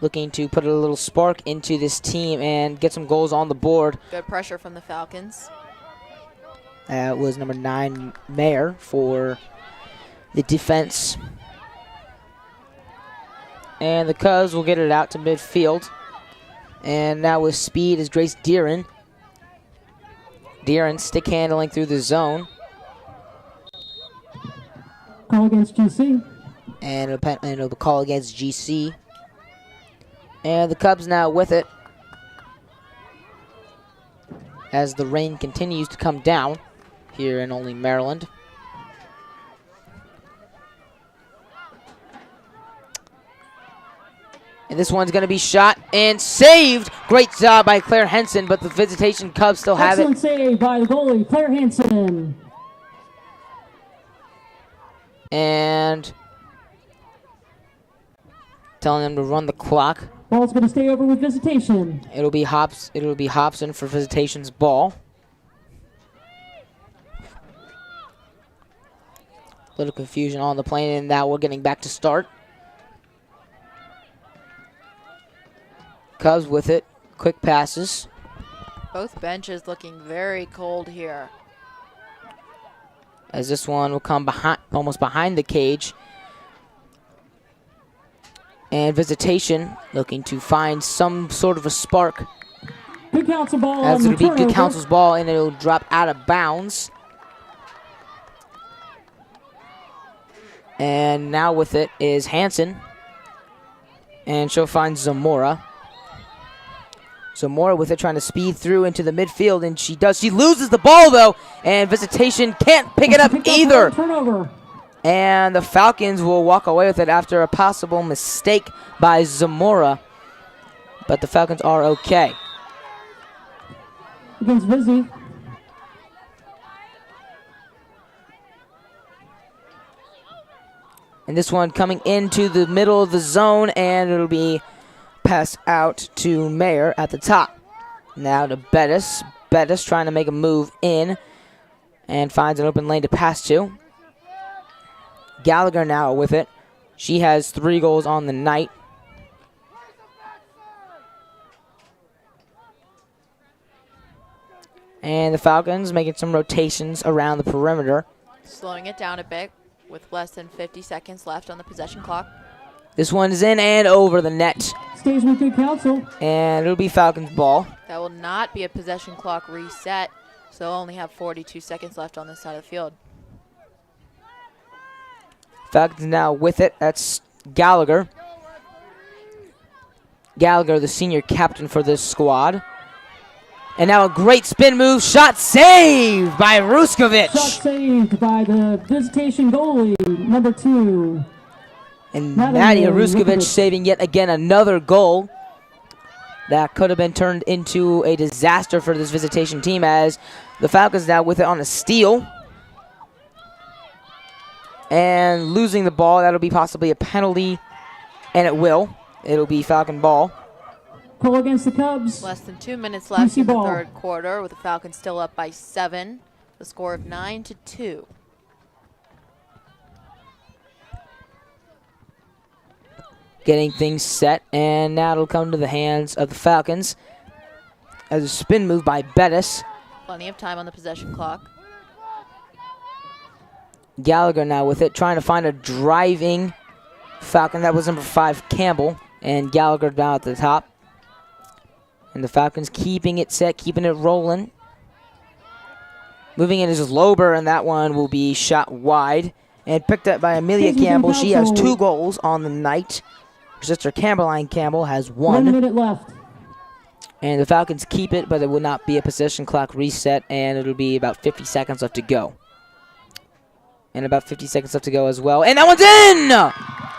looking to put a little spark into this team and get some goals on the board. Good pressure from the Falcons. That was number 9, Mayer, for the defense. And the Cubs will get it out to midfield. And now with speed is Grace Deeren. Deeren stick handling through the zone. Call against GC. And it'll be call against GC. And the Cubs now with it as the rain continues to come down here in Olney, Maryland. And this one's going to be shot and saved. Great job by Claire Henson, but the Visitation Cubs still have it. Excellent save by the goalie, Claire Hansen. And telling them to run the clock. Ball's going to stay over with Visitation. It'll be Hobson for Visitation's ball. Little confusion on the plane, and now we're getting back to start. Cubs with it. Quick passes. Both benches looking very cold here. As this one will come behind, almost behind the cage. And Visitation looking to find some sort of a spark. Good Counsel ball. As it'll be Good Counsel's ball, and it'll drop out of bounds. And now with it is Hansen. And she'll find Zamora. Zamora with it, trying to speed through into the midfield, and she does. She loses the ball, though, and Visitation can't pick it up either. Turnover. And the Falcons will walk away with it after a possible mistake by Zamora. But the Falcons are okay. Against Vizzy. And this one coming into the middle of the zone, and it'll be passed out to Mayer at the top. Now to Bettis. Bettis trying to make a move in and finds an open lane to pass to. Gallagher now with it. She has 3 goals on the night. And the Falcons making some rotations around the perimeter. Slowing it down a bit with less than 50 seconds left on the possession clock. This one is in and over the net. Stays with Good Counsel. And it'll be Falcons ball. That will not be a possession clock reset, so they'll only have 42 seconds left on this side of the field. Falcons now with it. That's Gallagher. Gallagher, the senior captain for this squad. And now a great spin move. Shot saved by Ruskovic. Shot saved by the Visitation goalie, number 2. And Nadia Ruskovic saving yet again another goal. That could have been turned into a disaster for this Visitation team, as the Falcons now with it on a steal. And losing the ball, that'll be possibly a penalty, and it will. It'll be Falcon ball. Goal against the Cubs. Less than 2 minutes left in the third quarter, with the Falcons still up by 7. The score of 9-2. Getting things set, and now it'll come to the hands of the Falcons as a spin move by Bettis. Plenty of time on the possession clock. Gallagher now with it, trying to find a driving Falcon. That was number 5, Campbell, and Gallagher down at the top. And the Falcons keeping it set, keeping it rolling. Moving in is Lober, and that one will be shot wide and picked up by Amelia Campbell. She has 2 goals on the night. Her sister Campbelline Campbell has 1. 1 minute left. And the Falcons keep it, but it will not be a possession clock reset, and it'll be about 50 seconds left to go. And about 50 seconds left to go as well. And that one's in! A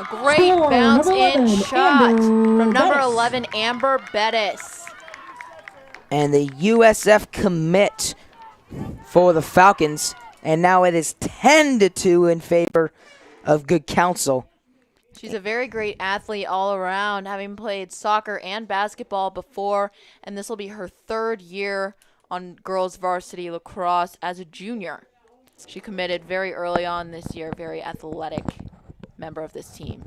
great bounce-in shot from number 11, Amber Bettis. And the USF commit for the Falcons. And now it is 10-2 in favor of Good Counsel. She's a very great athlete all around, having played soccer and basketball before, and this will be her 3rd year on girls varsity lacrosse as a junior. She committed very early on this year, very athletic member of this team.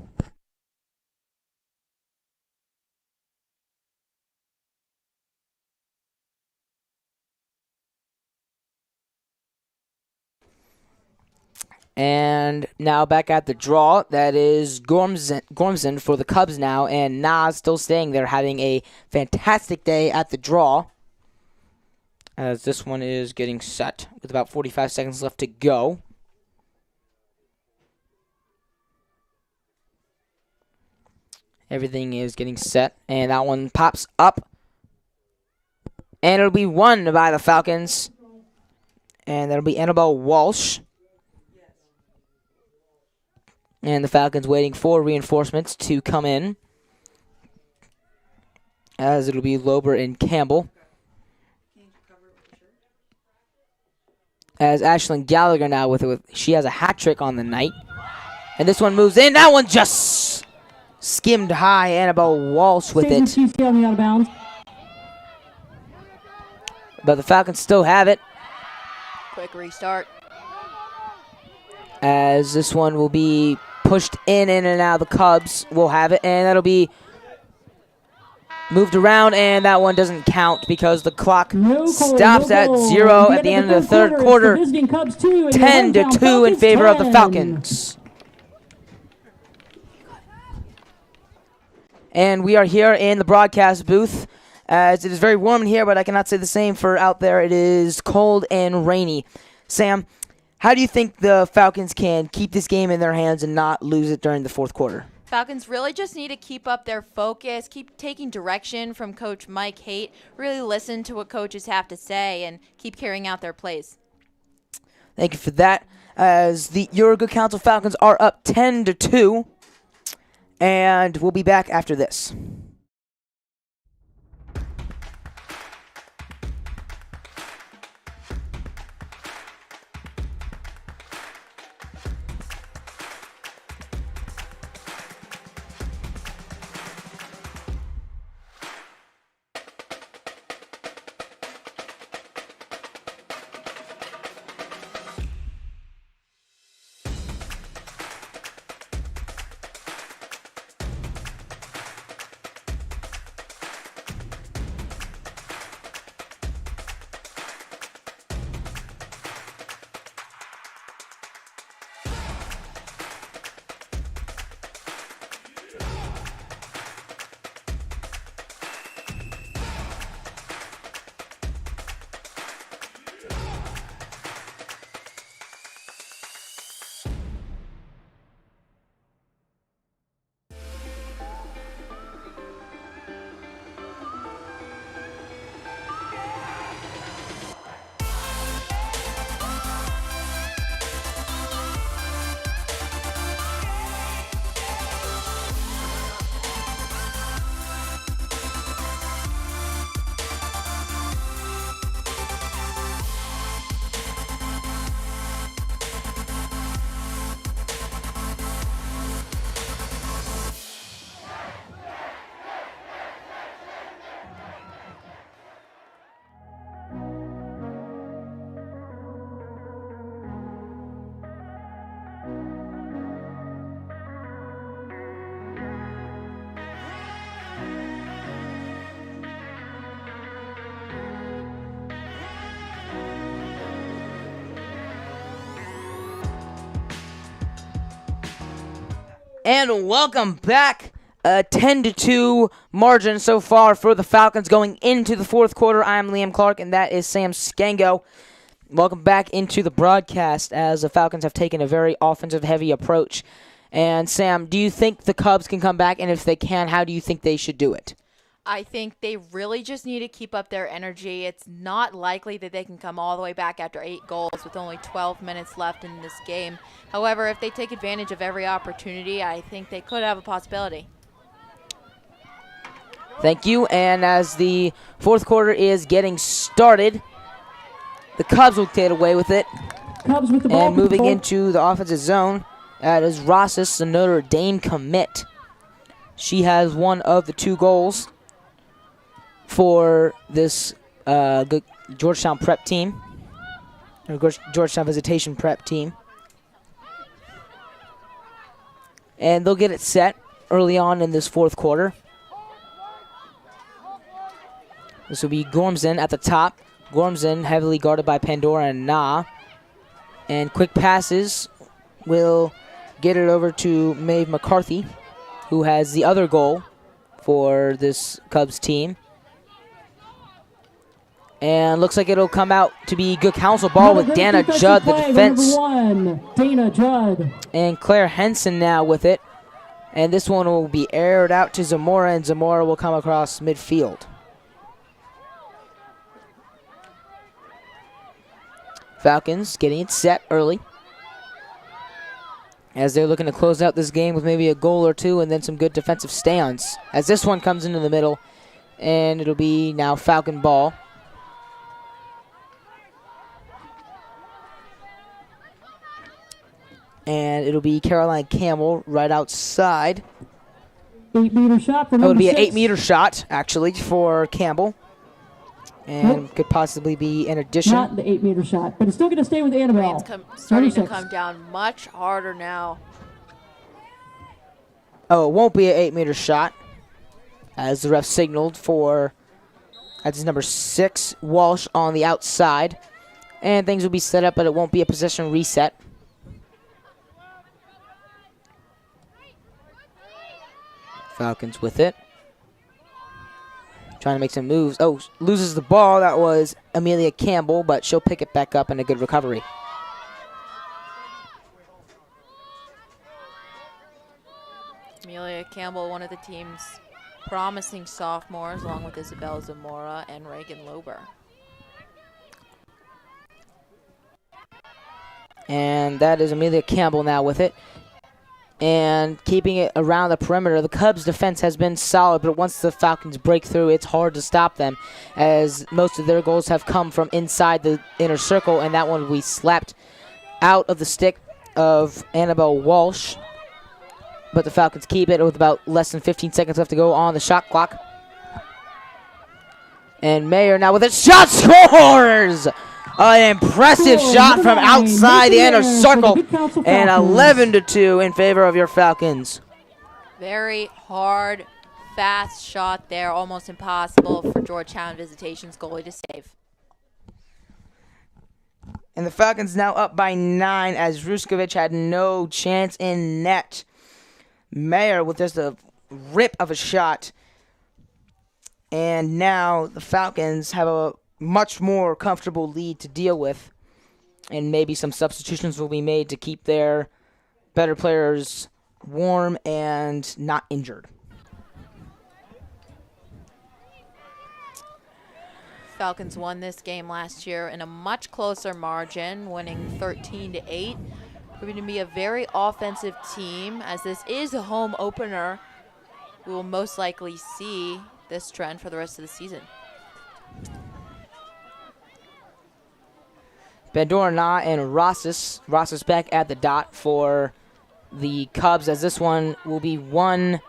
And now back at the draw, that is Gormson for the Cubs now, and Nas still staying there, having a fantastic day at the draw. As this one is getting set with about 45 seconds left to go. Everything is getting set, and that one pops up. And it'll be won by the Falcons. And that'll be Annabelle Walsh. And the Falcons waiting for reinforcements to come in. as it'll be Lober and Campbell. As Ashlyn Gallagher now with it. She has a hat trick on the night. And this one moves in. That one just skimmed high. Annabelle Walsh with it. On the out of bounds. But the Falcons still have it. Quick restart. As this one will be pushed in and out. The Cubs will have it. And that'll be moved around, and that one doesn't count because the clock stops at 0 at the end of the third quarter. 10-2 in favor of the Falcons. And we are here in the broadcast booth, as it is very warm in here, but I cannot say the same for out there. It is cold and rainy. Sam, how do you think the Falcons can keep this game in their hands and not lose it during the fourth quarter? Falcons really just need to keep up their focus, keep taking direction from Coach Mike Haight, really listen to what coaches have to say, and keep carrying out their plays. Thank you for that. As your Good Counsel Falcons are up 10-2, and we'll be back after this. And welcome back. A 10-2 margin so far for the Falcons going into the fourth quarter. I'm Liam Clark, and that is Sam Scango. Welcome back into the broadcast, as the Falcons have taken a very offensive-heavy approach. And Sam, do you think the Cubs can come back? And if they can, how do you think they should do it? I think they really just need to keep up their energy. It's not likely that they can come all the way back after 8 goals with only 12 minutes left in this game. However, if they take advantage of every opportunity, I think they could have a possibility. Thank you. And as the fourth quarter is getting started, the Cubs will get away with it. Cubs with the ball. And moving into the offensive zone, that is Rosses, the Notre Dame commit. She has one of the 2 goals for this Georgetown prep team, or Georgetown Visitation prep team. And they'll get it set early on in this fourth quarter. This will be Gormson at the top. Gormson heavily guarded by Pandora and Na. And quick passes will get it over to Maeve McCarthy, who has the other goal for this Cubs team. And looks like it'll come out to be Good Counsel ball with Dana Judd, the defense. Dana Judd. And Claire Henson now with it. And this one will be aired out to Zamora, and Zamora will come across midfield. Falcons getting it set early, as they're looking to close out this game with maybe a goal or 2 and then some good defensive stands. As this one comes into the middle, And it'll be now Falcon ball. And it'll be Caroline Campbell right outside. 8-meter shot for It number would be an 6. 8-meter shot, actually, for Campbell. And could possibly be an addition. Not the 8-meter shot, but it's still going to stay with Annabelle. Starting Number to 6. come down much harder now. Oh, it won't be an 8-meter shot, as the ref signaled for, that's number 6, Walsh on the outside. And things will be set up, but it won't be a possession reset. Falcons with it. Trying to make some moves. Oh, loses the ball. That was Amelia Campbell, but she'll pick it back up in a good recovery. Amelia Campbell, one of the team's promising sophomores, along with Isabel Zamora and Reagan Lober. And that is Amelia Campbell now with it. And keeping it around the perimeter. The Cubs' defense has been solid, but once the Falcons break through, it's hard to stop them, as most of their goals have come from inside the inner circle, and that one we slapped out of the stick of Annabelle Walsh. But the Falcons keep it with about less than 15 seconds left to go on the shot clock. And Mayer now with a shot, scores! An impressive shot from outside the inner circle, and 11-2 in favor of your Falcons. Very hard, fast shot there, almost impossible for Georgetown Visitation's goalie to save. And the Falcons now up by 9 as Ruskovic had no chance in net. Mayer with just a rip of a shot. And now the Falcons have a much more comfortable lead to deal with. And maybe some substitutions will be made to keep their better players warm and not injured. Falcons won this game last year in a much closer margin, winning 13-8. Proving to be a very offensive team, as this is a home opener. We will most likely see this trend for the rest of the season. Bandorna and Rosses. Rosses back at the dot for the Cubs, as this one will be won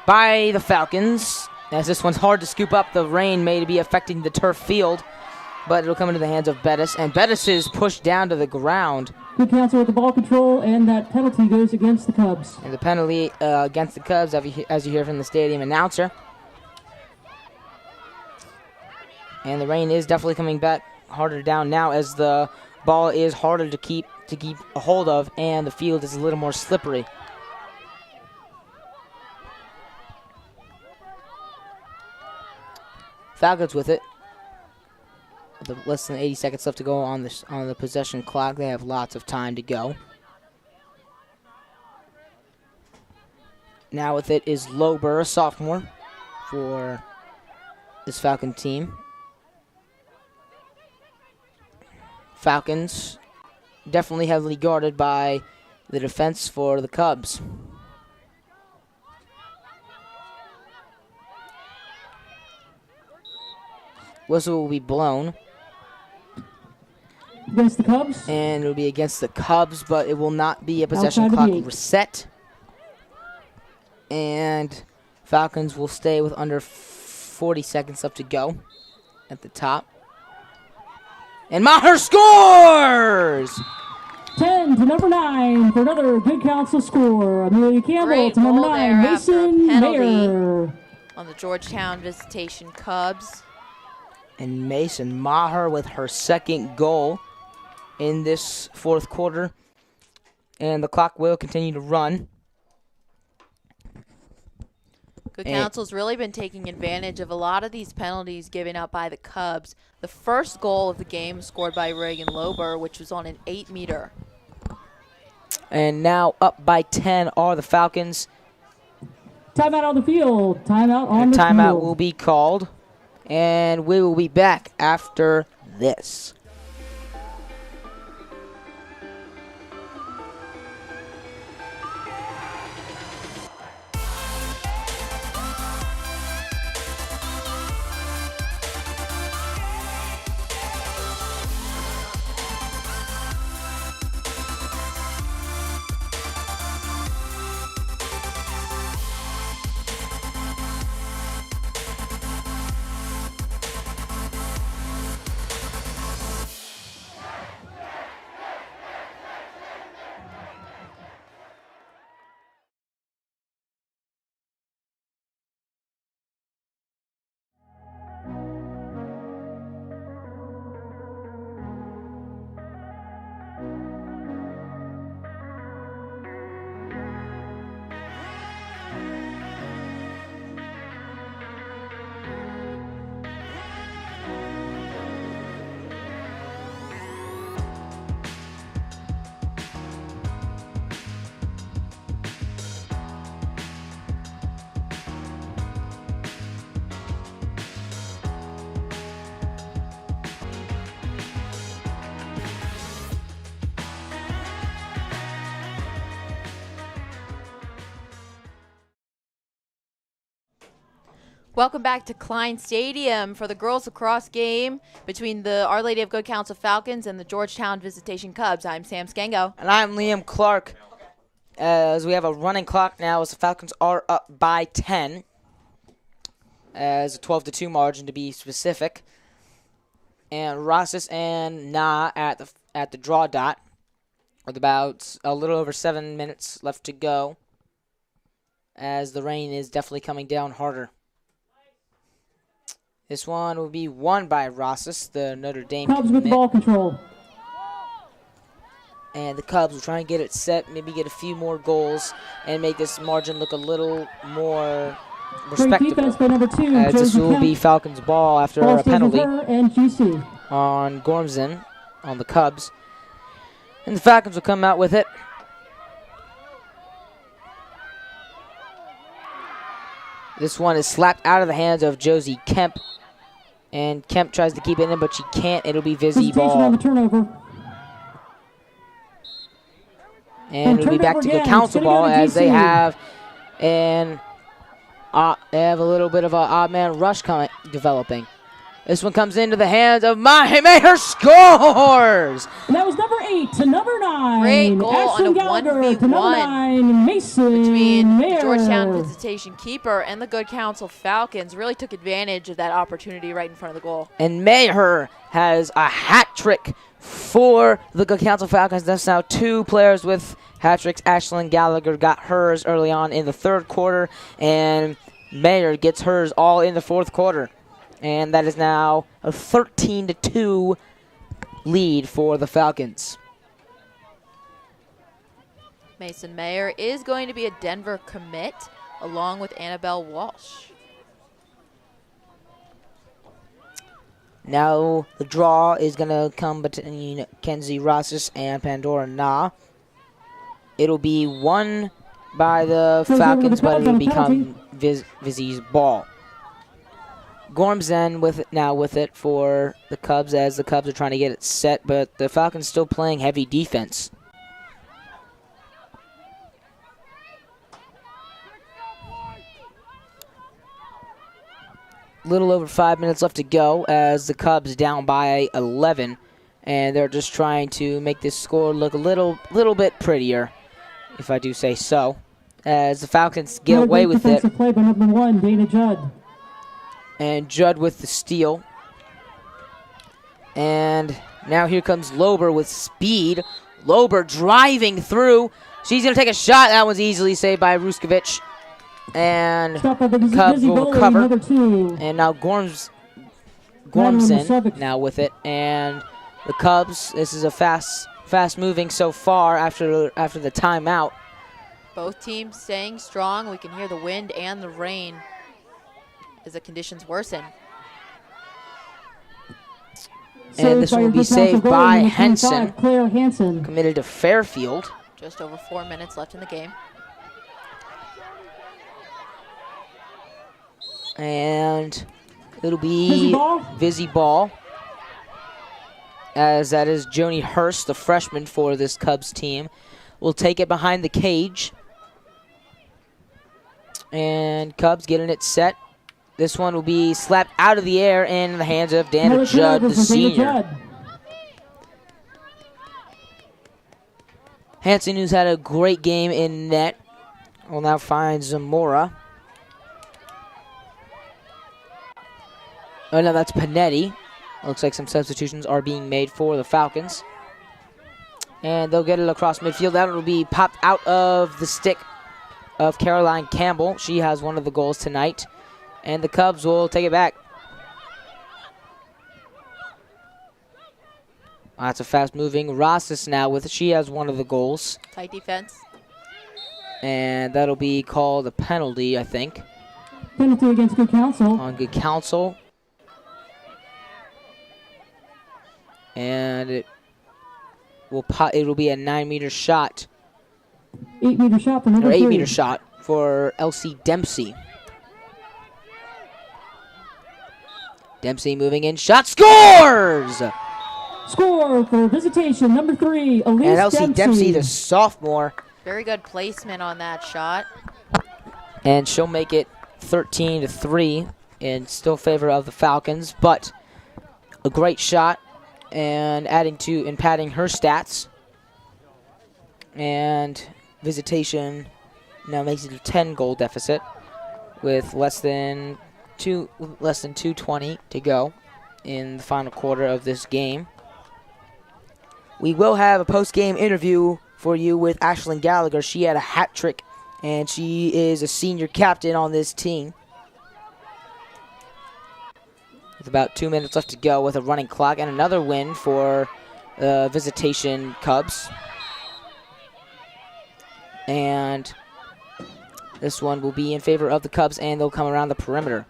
by the Falcons. As this one's hard to scoop up, the rain may be affecting the turf field, but it'll come into the hands of Bettis, and Bettis is pushed down to the ground. Good counsel with the ball control, and that penalty goes against the Cubs. And the penalty against the Cubs, as you hear from the stadium announcer. And the rain is definitely coming back harder down now, as the ball is harder to keep a hold of, and the field is a little more slippery. Falcons with it. With less than 80 seconds left to go on the possession clock. They have lots of time to go. Now with it is Lober, a sophomore, for this Falcon team. Falcons definitely heavily guarded by the defense for the Cubs. Whistle will be blown. Against the Cubs? And it will be against the Cubs, but it will not be a possession clock reset. And Falcons will stay with under 40 seconds left to go at the top. And Maher scores! 10-9 for another Good Counsel score. Amelia Campbell to number 9, Mason Mayer. On the Georgetown Visitation Cubs. And Mason Maher with her second goal in this fourth quarter. And the clock will continue to run. Good Counsel's really been taking advantage of a lot of these penalties given out by the Cubs. The first goal of the game scored by Reagan Lober, which was on an 8-meter. And now up by 10 are the Falcons. Timeout on the field. Timeout on the field. Timeout will be called. And we will be back after this. Welcome back to Kline Stadium for the girls lacrosse game between the Our Lady of Good Counsel Falcons and the Georgetown Visitation Cubs. I'm Sam Scango. And I'm Liam Clark. As we have a running clock now as the Falcons are up by 10. As a 12-2 margin to be specific. And Rosses and Na at the draw dot with about a little over 7 minutes left to go. As the rain is definitely coming down harder. This one will be won by Rosses, the Notre Dame Cubs with ball control. And the Cubs will try and get it set, maybe get a few more goals, and make this margin look a little more respectable. Defense by number 2, as this will be Falcons' ball after ball a penalty and GC. on Gormsen on the Cubs. And the Falcons will come out with it. This one is slapped out of the hands of Josie Kemp. And Kemp tries to keep it in, but she can't. It'll be Vizzy ball. On the turnover. And it'll be back to Good Counsel ball as they have a little bit of an odd man rush developing. This one comes into the hands of Maher, scores! And that was number 8 to number 9. Great goal Ashton on a Gallagher 1v1 to number 9, Mason between Mayer. the Georgetown Visitation keeper and the Good Counsel Falcons. Really took advantage of that opportunity right in front of the goal. And Maher has a hat trick for the Good Counsel Falcons. That's now 2 players with hat tricks. Ashlyn Gallagher got hers early on in the 3rd quarter, and Mayer gets hers all in the 4th quarter. And that is now a 13-2 lead for the Falcons. Mason Mayer is going to be a Denver commit along with Annabelle Walsh. Now the draw is going to come between Kenzie Rosses and Pandora Na. It'll be won by the Falcons, but it'll become Vizzy's ball. Gormsen with it for the Cubs as the Cubs are trying to get it set, but the Falcons still playing heavy defense. Little over 5 minutes left to go as the Cubs down by 11, and they're just trying to make this score look a little bit prettier, if I do say so, as the Falcons get away with it. Play by number 1, Dana Judd. And Judd with the steal. And now here comes Lober with speed. Lober driving through. She's going to take a shot. That was easily saved by Ruskovic. And Cubs will recover. And now Gormsen now with it. And the Cubs, this is a fast moving so far after the timeout. Both teams staying strong. We can hear the wind and the rain as the conditions worsen. And this will be saved by Henson, Claire Hansen, committed to Fairfield. Just over 4 minutes left in the game. And it'll be Vizzy ball, as that is Joni Hurst, the freshman for this Cubs team. Will take it behind the cage. And Cubs getting it set. This one will be slapped out of the air in the hands of Dana Judd, the senior. Hansen, who's had a great game in net, will now find Zamora. Oh, no, that's Panetti. Looks like some substitutions are being made for the Falcons. And they'll get it across midfield. That will be popped out of the stick of Caroline Campbell. She has one of the goals tonight. And the Cubs will take it back. That's a fast-moving Rosses now with it. She has one of the goals. Tight defense. And that'll be called a penalty, I think. Penalty against Good Counsel. On Good Counsel. And it will be a 9-meter shot. 8-meter shot for number 3. Or 8-meter shot for Elsie Dempsey. Dempsey moving in. Shot scores! Score for Visitation, number 3, Elise and Elsie Dempsey, the sophomore. Very good placement on that shot. And she'll make it 13-3 in still favor of the Falcons, but a great shot and padding her stats. And Visitation now makes it a 10-goal deficit with less than 2:20 to go in the final quarter of this game. We will have a post-game interview for you with Ashlyn Gallagher. She had a hat trick, and she is a senior captain on this team. With about 2 minutes left to go with a running clock, and another win for the Visitation Cubs. And this one will be in favor of the Cubs, and they'll come around the perimeter.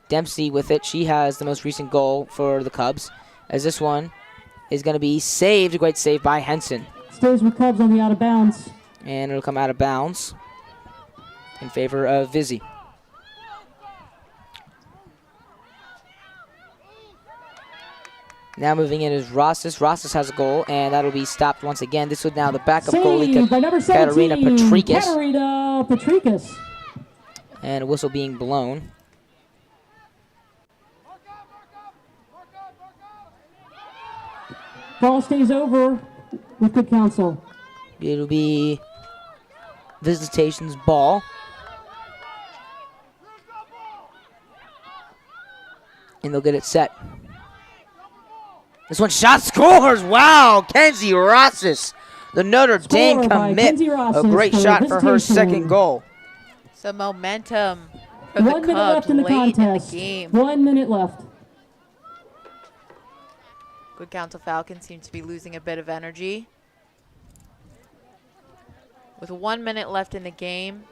Dempsey with it. She has the most recent goal for the Cubs, as this one is going to be saved. A great save by Henson. Stays with Cubs on the out of bounds. And it'll come out of bounds in favor of Vizzy. Now moving in is Rosses. Rosses has a goal, and that'll be stopped once again. This was now the backup goalie, by number 17, Katarina Patrikis. Katarina Patrikis. And a whistle being blown. Ball stays over with Good Counsel. It'll be Visitation's ball. And they'll get it set. This one shot scores. Wow, Kenzie Rosses, the Notre Dame commit. A great shot for her second goal. Some momentum for the 1 minute Cubs left in the late contest. in the game. 1 minute left. Good Counsel Falcons seem to be losing a bit of energy. With 1 minute left in the game,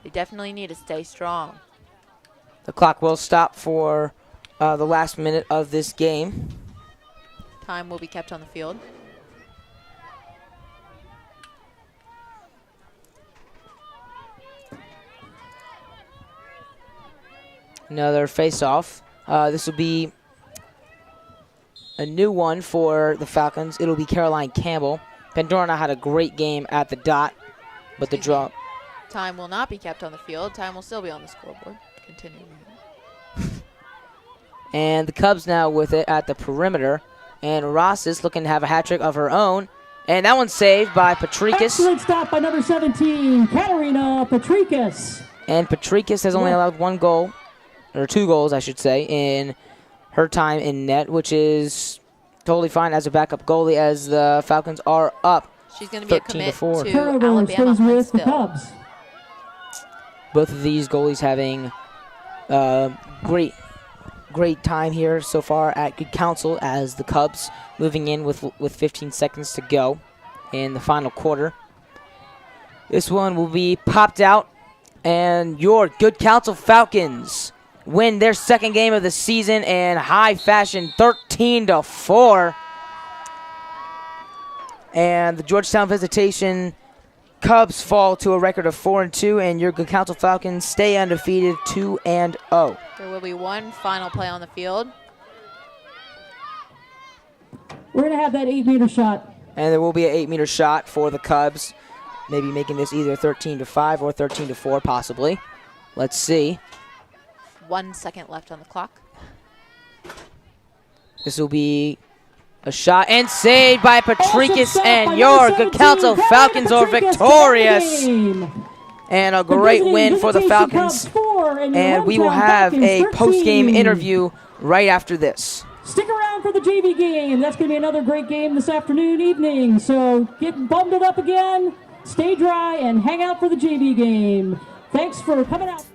they definitely need to stay strong. The clock will stop for the last minute of this game. Time will be kept on the field. Another face-off. This will be a new one for the Falcons. It'll be Caroline Campbell. Pandorna had a great game at the dot, but the draw. Time will not be kept on the field. Time will still be on the scoreboard. Continuing. And the Cubs now with it at the perimeter. And Ross is looking to have a hat trick of her own. And that one's saved by Patrikis. Excellent stop by number 17, Katarina Patrikis. And Patrikis has only allowed 1 goal, or 2 goals, I should say, in her time in net, which is totally fine as a backup goalie as the Falcons are up. She's going to be a commit to Alabama stays with the Cubs. Both of these goalies having great time here so far at Good Counsel as the Cubs moving in with 15 seconds to go in the final quarter. This one will be popped out, and your Good Counsel Falcons win their second game of the season in high fashion, 13-4. And the Georgetown Visitation Cubs fall to a record of 4-2, and your Good Counsel Falcons stay undefeated, 2-0. There will be one final play on the field. We're going to have that 8-meter shot. And there will be an 8-meter shot for the Cubs, maybe making this either 13-5 or 13-4 possibly. Let's see. 1 second left on the clock. This will be a shot and saved by Patrikis, and your Good Counsel Falcons are victorious. And a great win for the Falcons. And we will have a post-game interview right after this. Stick around for the JV game. That's going to be another great game this afternoon, evening. So get bundled up again, stay dry, and hang out for the JV game. Thanks for coming out.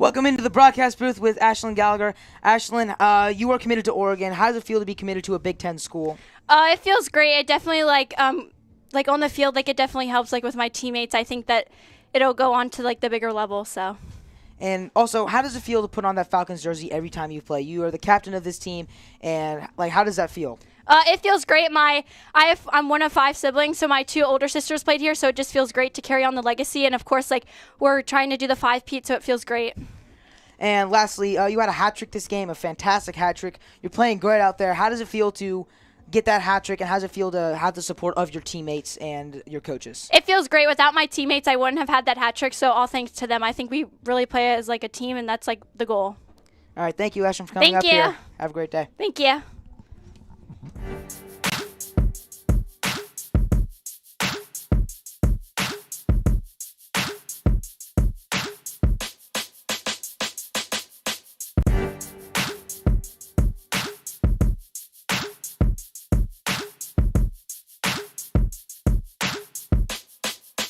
Welcome into the broadcast booth with Ashlyn Gallagher. Ashlyn, you are committed to Oregon. How does it feel to be committed to a Big Ten school? It feels great. It definitely like on the field, like it definitely helps like with my teammates. I think that it'll go on to like the bigger level. So. And also, how does it feel to put on that Falcons jersey every time you play? You are the captain of this team, and like, how does that feel? It feels great. I'm one of 5 siblings, so my 2 older sisters played here, so it just feels great to carry on the legacy. And of course, like we're trying to do the 5-peat, so it feels great. And lastly, you had a hat trick this game, a fantastic hat trick. You're playing great out there. How does it feel to get that hat trick, and how does it feel to have the support of your teammates and your coaches? It feels great. Without my teammates, I wouldn't have had that hat trick, so all thanks to them. I think we really play as like a team, and that's like the goal. All right, thank you, Ashlyn, for coming up here. Have a great day. Thank you.